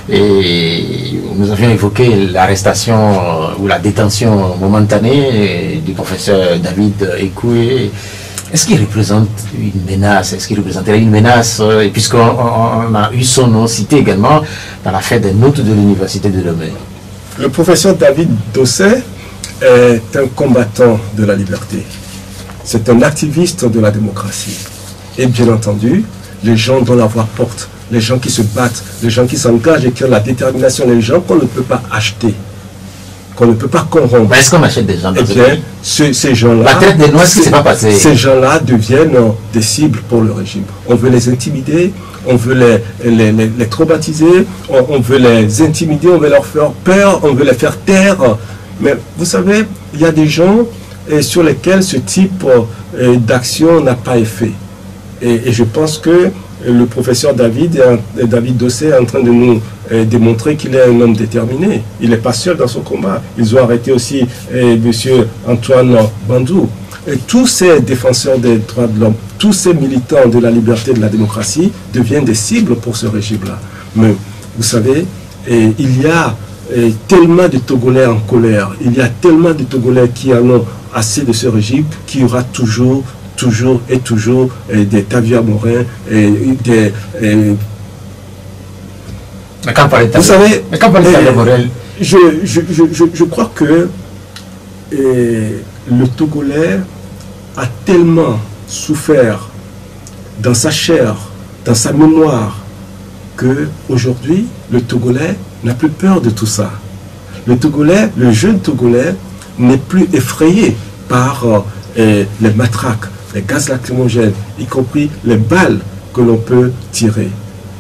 et nous avions évoqué l'arrestation ou la détention momentanée du professeur David Ekoué. Est-ce qu'il représente une menace? Est-ce qu'il représenterait une menace? Puisqu'on a eu son nom cité également dans l'affaire des notes de l'université de Lomé. Le professeur David Dossé est un combattant de la liberté. C'est un activiste de la démocratie. Et bien entendu, les gens dont la voix porte, les gens qui se battent, les gens qui s'engagent et qui ont la détermination, les gens qu'on ne peut pas acheter, qu'on ne peut pas corrompre. Est-ce qu'on achète des gens dans ce pays? Ces gens-là, la traite des Noirs, ce qui s'est pas passé. Ces gens-là deviennent des cibles pour le régime. On veut les intimider, on veut les traumatiser, on veut les intimider, on veut leur faire peur, on veut les faire taire. Mais vous savez, il y a des gens sur lesquels ce type d'action n'a pas effet. Et je pense que le professeur David Dossé est en train de nous démontrer qu'il est un homme déterminé. Il n'est pas seul dans son combat. Ils ont arrêté aussi M. Antoine Bandou. Et tous ces défenseurs des droits de l'homme, tous ces militants de la liberté et de la démocratie deviennent des cibles pour ce régime-là. Mais vous savez, il y a tellement de Togolais en colère, il y a tellement de Togolais qui en ont assez de ce régime qu'il y aura toujours des Tavia Morin, des... Vous savez, je crois que le Togolais a tellement souffert dans sa chair, dans sa mémoire, que aujourd'hui le Togolais n'a plus peur de tout ça. Le Togolais, le jeune Togolais, n'est plus effrayé par les matraques, les gaz lacrymogènes, y compris les balles que l'on peut tirer.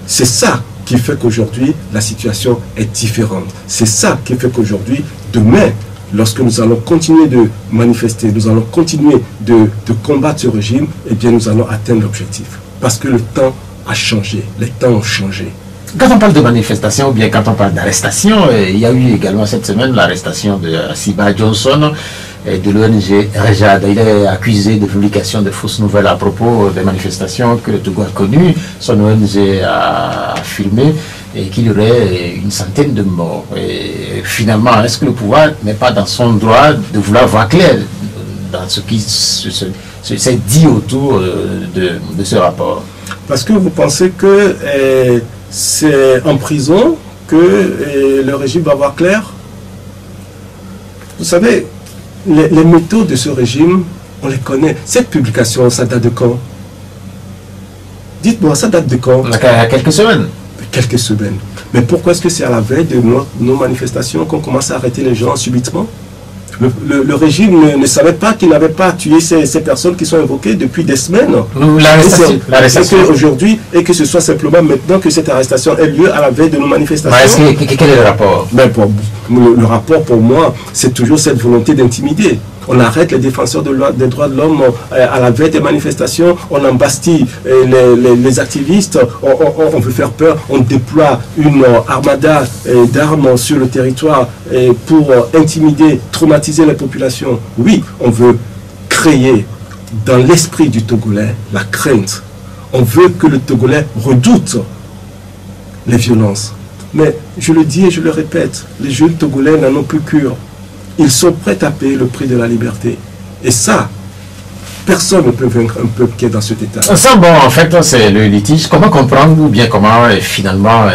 C'est ça qui fait qu'aujourd'hui la situation est différente. C'est ça qui fait qu'aujourd'hui, demain, lorsque nous allons continuer de manifester, nous allons continuer de combattre ce régime, eh bien nous allons atteindre l'objectif. Parce que le temps a changé, les temps ont changé. Quand on parle de manifestation ou bien quand on parle d'arrestation, il y a eu également cette semaine l'arrestation de Siba Johnson et de l'ONG Rejad. Il est accusé de publication de fausses nouvelles à propos des manifestations que le Togo a connues. Son ONG a filmé et qu'il y aurait une centaine de morts. Et finalement, est-ce que le pouvoir n'est pas dans son droit de vouloir voir clair dans ce qui s'est dit autour de ce rapport? Parce que vous pensez que c'est en prison que le régime va voir clair? Vous savez, les méthodes de ce régime, on les connaît. Cette publication, ça date de quand? Dites-moi, ça date de quand? Il y a quelques semaines. Quelques semaines. Mais pourquoi est-ce que c'est à la veille de nos manifestations qu'on commence à arrêter les gens subitement? Le régime ne savait pas qu'il n'avait pas tué ces personnes qui sont invoquées depuis des semaines. L'arrestation. Aujourd'hui, et que ce soit simplement maintenant que cette arrestation ait lieu à la veille de nos manifestations. Quel est le rapport? Le rapport pour moi, c'est toujours cette volonté d'intimider. On arrête les défenseurs des droits de l'homme à la veille des manifestations, on embastille les activistes, on veut faire peur, on déploie une armada d'armes sur le territoire pour intimider, traumatiser les populations. Oui, on veut créer dans l'esprit du Togolais la crainte. On veut que le Togolais redoute les violences. Mais je le dis et je le répète, les jeunes Togolais n'en ont plus cure. Ils sont prêts à payer le prix de la liberté. Et ça, personne ne peut vaincre un peuple qui est dans cet état. Ça, bon, en fait, c'est le litige. Comment comprendre ou bien comment finalement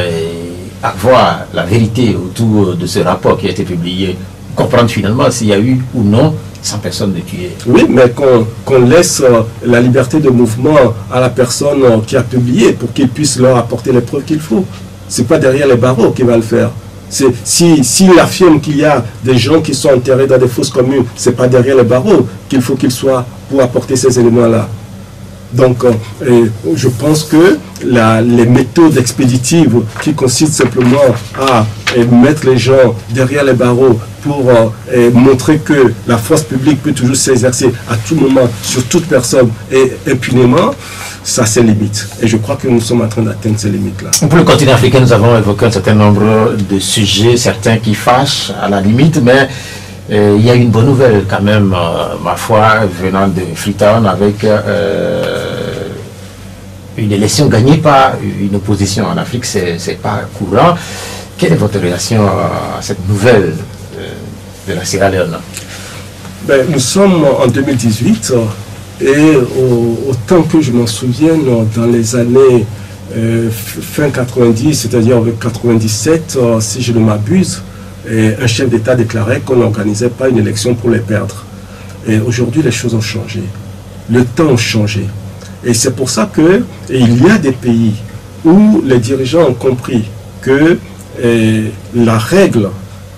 avoir la vérité autour de ce rapport qui a été publié? Comprendre finalement s'il y a eu ou non 100 personnes de tuées. Oui, mais qu'on laisse la liberté de mouvement à la personne qui a publié pour qu'il puisse leur apporter les preuves qu'il faut. Ce n'est pas derrière les barreaux qu'il va le faire. S'il affirme qu'il y a des gens qui sont enterrés dans des fosses communes, ce n'est pas derrière les barreaux qu'il faut qu'il soit pour apporter ces éléments-là. Donc, je pense que les méthodes expéditives qui consistent simplement à mettre les gens derrière les barreaux pour montrer que la force publique peut toujours s'exercer à tout moment sur toute personne et impunément, ça c'est limite. Et je crois que nous sommes en train d'atteindre ces limites-là. Pour le continent africain, nous avons évoqué un certain nombre de sujets, certains qui fâchent à la limite, mais il y a une bonne nouvelle quand même, ma foi, venant de Freetown avec une élection gagnée par une opposition. En Afrique, c'est pas courant. Quelle est votre réaction à cette nouvelle de la Sierra Leone? Nous sommes en 2018 et autant que je m'en souviens, dans les années fin 90, c'est-à-dire avec 97, si je ne m'abuse, un chef d'État déclarait qu'on n'organisait pas une élection pour les perdre. Et aujourd'hui, les choses ont changé. Le temps a changé. Et c'est pour ça qu'il y a des pays où les dirigeants ont compris que la règle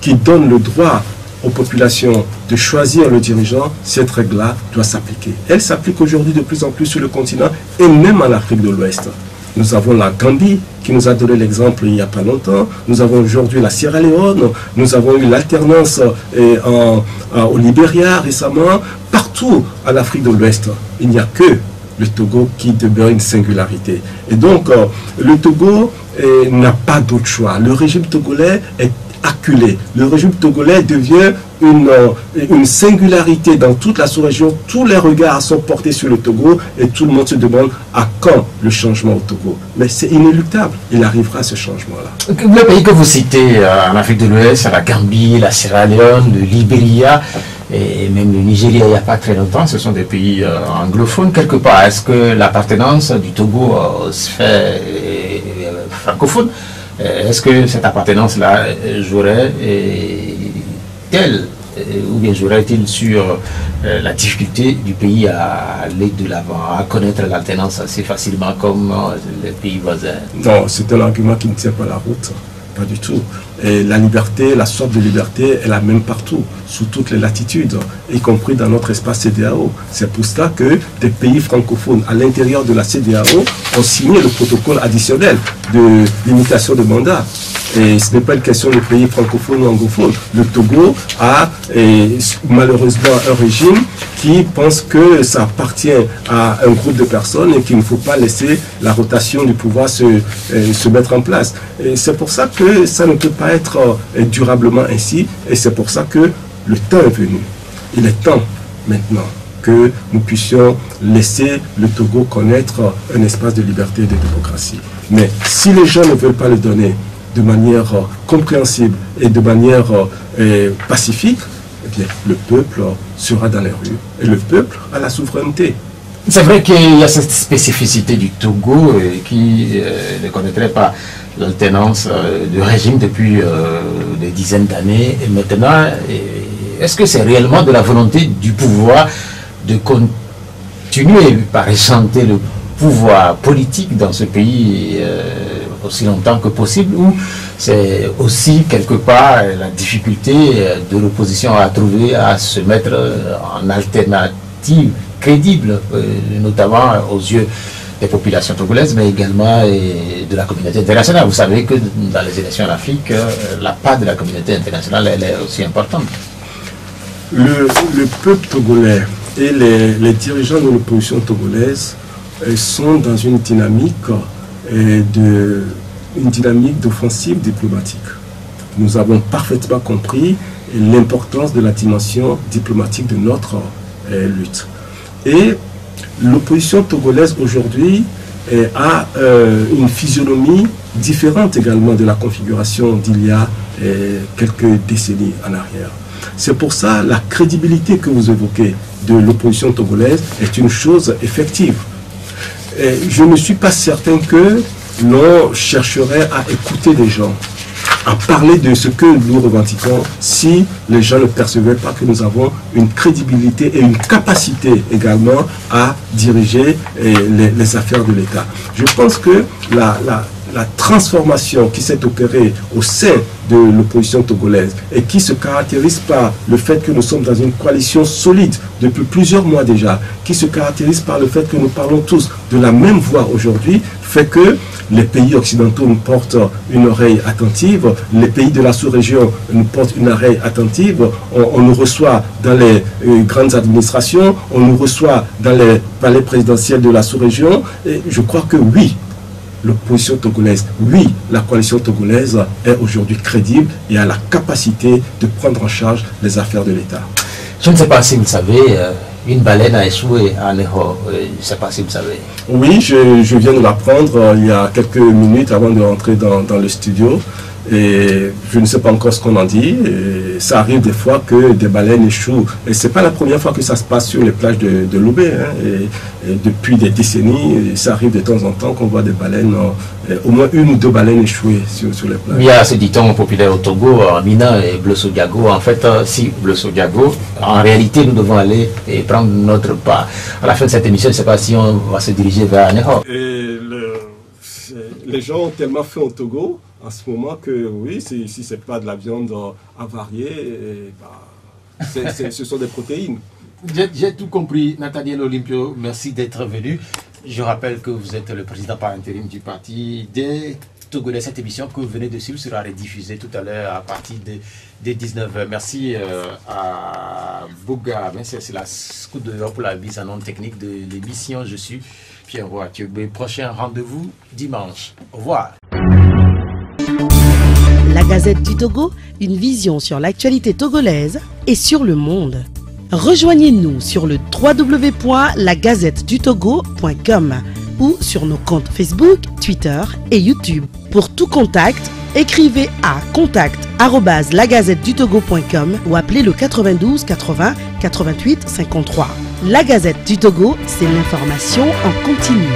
qui donne le droit aux populations de choisir le dirigeant, cette règle-là doit s'appliquer. Elle s'applique aujourd'hui de plus en plus sur le continent et même en Afrique de l'Ouest. Nous avons la Gambie qui nous a donné l'exemple il n'y a pas longtemps. Nous avons aujourd'hui la Sierra Leone. Nous avons eu l'alternance au Libéria récemment. Partout en Afrique de l'Ouest, il n'y a que le Togo qui demeure une singularité. Et donc, le Togo n'a pas d'autre choix. Le régime togolais est acculé. Le régime togolais devient une singularité dans toute la sous-région. Tous les regards sont portés sur le Togo et tout le monde se demande à quand le changement au Togo. Mais c'est inéluctable. Il arrivera ce changement-là. Le pays que vous citez en Afrique de l'Ouest, la Gambie, la Sierra Leone, le Libéria et même le Nigeria il n'y a pas très longtemps, ce sont des pays anglophones quelque part. Est-ce que l'appartenance du Togo se fait francophone? Est-ce que cette appartenance-là jouerait ou bien jouerait-il sur la difficulté du pays à aller de l'avant, à connaître l'alternance assez facilement comme les pays voisins? Non, c'est un argument qui ne tient pas la route. Pas du tout. Et la liberté, la soif de liberté est la même partout, sous toutes les latitudes, y compris dans notre espace CEDEAO. C'est pour cela que des pays francophones à l'intérieur de la CEDEAO ont signé le protocole additionnel de limitation de mandat. Et ce n'est pas une question de pays francophones ou anglophones. Le Togo a malheureusement un régime qui pense que ça appartient à un groupe de personnes et qu'il ne faut pas laisser la rotation du pouvoir se mettre en place. Et c'est pour ça que ça ne peut pas être durablement ainsi. Et c'est pour ça que le temps est venu. Il est temps maintenant que nous puissions laisser le Togo connaître un espace de liberté et de démocratie. Mais si les gens ne veulent pas le donner de manière compréhensible et de manière pacifique, eh bien, le peuple sera dans les rues et le peuple a la souveraineté. C'est vrai qu'il y a cette spécificité du Togo qui ne connaîtrait pas l'alternance de régime depuis des dizaines d'années. Et maintenant, est-ce que c'est réellement de la volonté du pouvoir de continuer par chanter le pouvoir politique dans ce pays aussi longtemps que possible, ou c'est aussi quelque part la difficulté de l'opposition à trouver, à se mettre en alternative crédible, notamment aux yeux des populations togolaises, mais également de la communauté internationale. Vous savez que dans les élections en Afrique, la part de la communauté internationale elle est aussi importante. Le peuple togolais et les dirigeants de l'opposition togolaise sont dans une dynamique d'offensive diplomatique. Nous avons parfaitement compris l'importance de la dimension diplomatique de notre lutte. Et l'opposition togolaise aujourd'hui a une physionomie différente également de la configuration d'il y a quelques décennies en arrière. C'est pour ça la crédibilité que vous évoquez de l'opposition togolaise est une chose effective. Et je ne suis pas certain que l'on chercherait à écouter les gens, à parler de ce que nous revendiquons, si les gens ne percevaient pas que nous avons une crédibilité et une capacité également à diriger les affaires de l'État. Je pense que la transformation qui s'est opérée au sein de l'opposition togolaise et qui se caractérise par le fait que nous sommes dans une coalition solide depuis plusieurs mois déjà, qui se caractérise par le fait que nous parlons tous de la même voix aujourd'hui, fait que les pays occidentaux nous portent une oreille attentive, les pays de la sous-région nous portent une oreille attentive, on nous reçoit dans les grandes administrations, on nous reçoit dans les palais présidentiels de la sous-région, et je crois que oui, l'opposition togolaise, oui, la coalition togolaise est aujourd'hui crédible et a la capacité de prendre en charge les affaires de l'État. Je ne sais pas si vous savez, une baleine a échoué à Neho. Je ne sais pas si vous savez. Oui, je viens de l'apprendre il y a quelques minutes avant de rentrer dans le studio. Et je ne sais pas encore ce qu'on en dit. Et ça arrive des fois que des baleines échouent. Et ce n'est pas la première fois que ça se passe sur les plages de Lobé. Hein. Et depuis des décennies, ça arrive de temps en temps qu'on voit des baleines, au moins une ou deux baleines échouer sur les plages. Il y a ce dit-on populaire au Togo, Mina et Blosso Diago. En fait, si Blosso Diago, en réalité, nous devons aller et prendre notre part. À la fin de cette émission, je ne sais pas si on va se diriger vers Neho. Les gens ont tellement fait au Togo en ce moment que oui, si ce n'est pas de la viande avariée, ce sont des protéines. J'ai tout compris, Nathaniel Olympio, merci d'être venu. Je rappelle que vous êtes le président par intérim du parti des Togolais. Cette émission que vous venez de suivre sera rediffusée tout à l'heure à partir de 19h. Merci à Bouga, c'est la scout pour la mise en onde technique de l'émission. Je suis Pierre Roy-Thiobé. Prochain rendez-vous dimanche. Au revoir. La Gazette du Togo, une vision sur l'actualité togolaise et sur le monde. Rejoignez-nous sur le www.lagazettedutogo.com ou sur nos comptes Facebook, Twitter et YouTube. Pour tout contact, écrivez à contact@lagazettedutogo.com ou appelez le 92 80 88 53. La Gazette du Togo, c'est l'information en continu.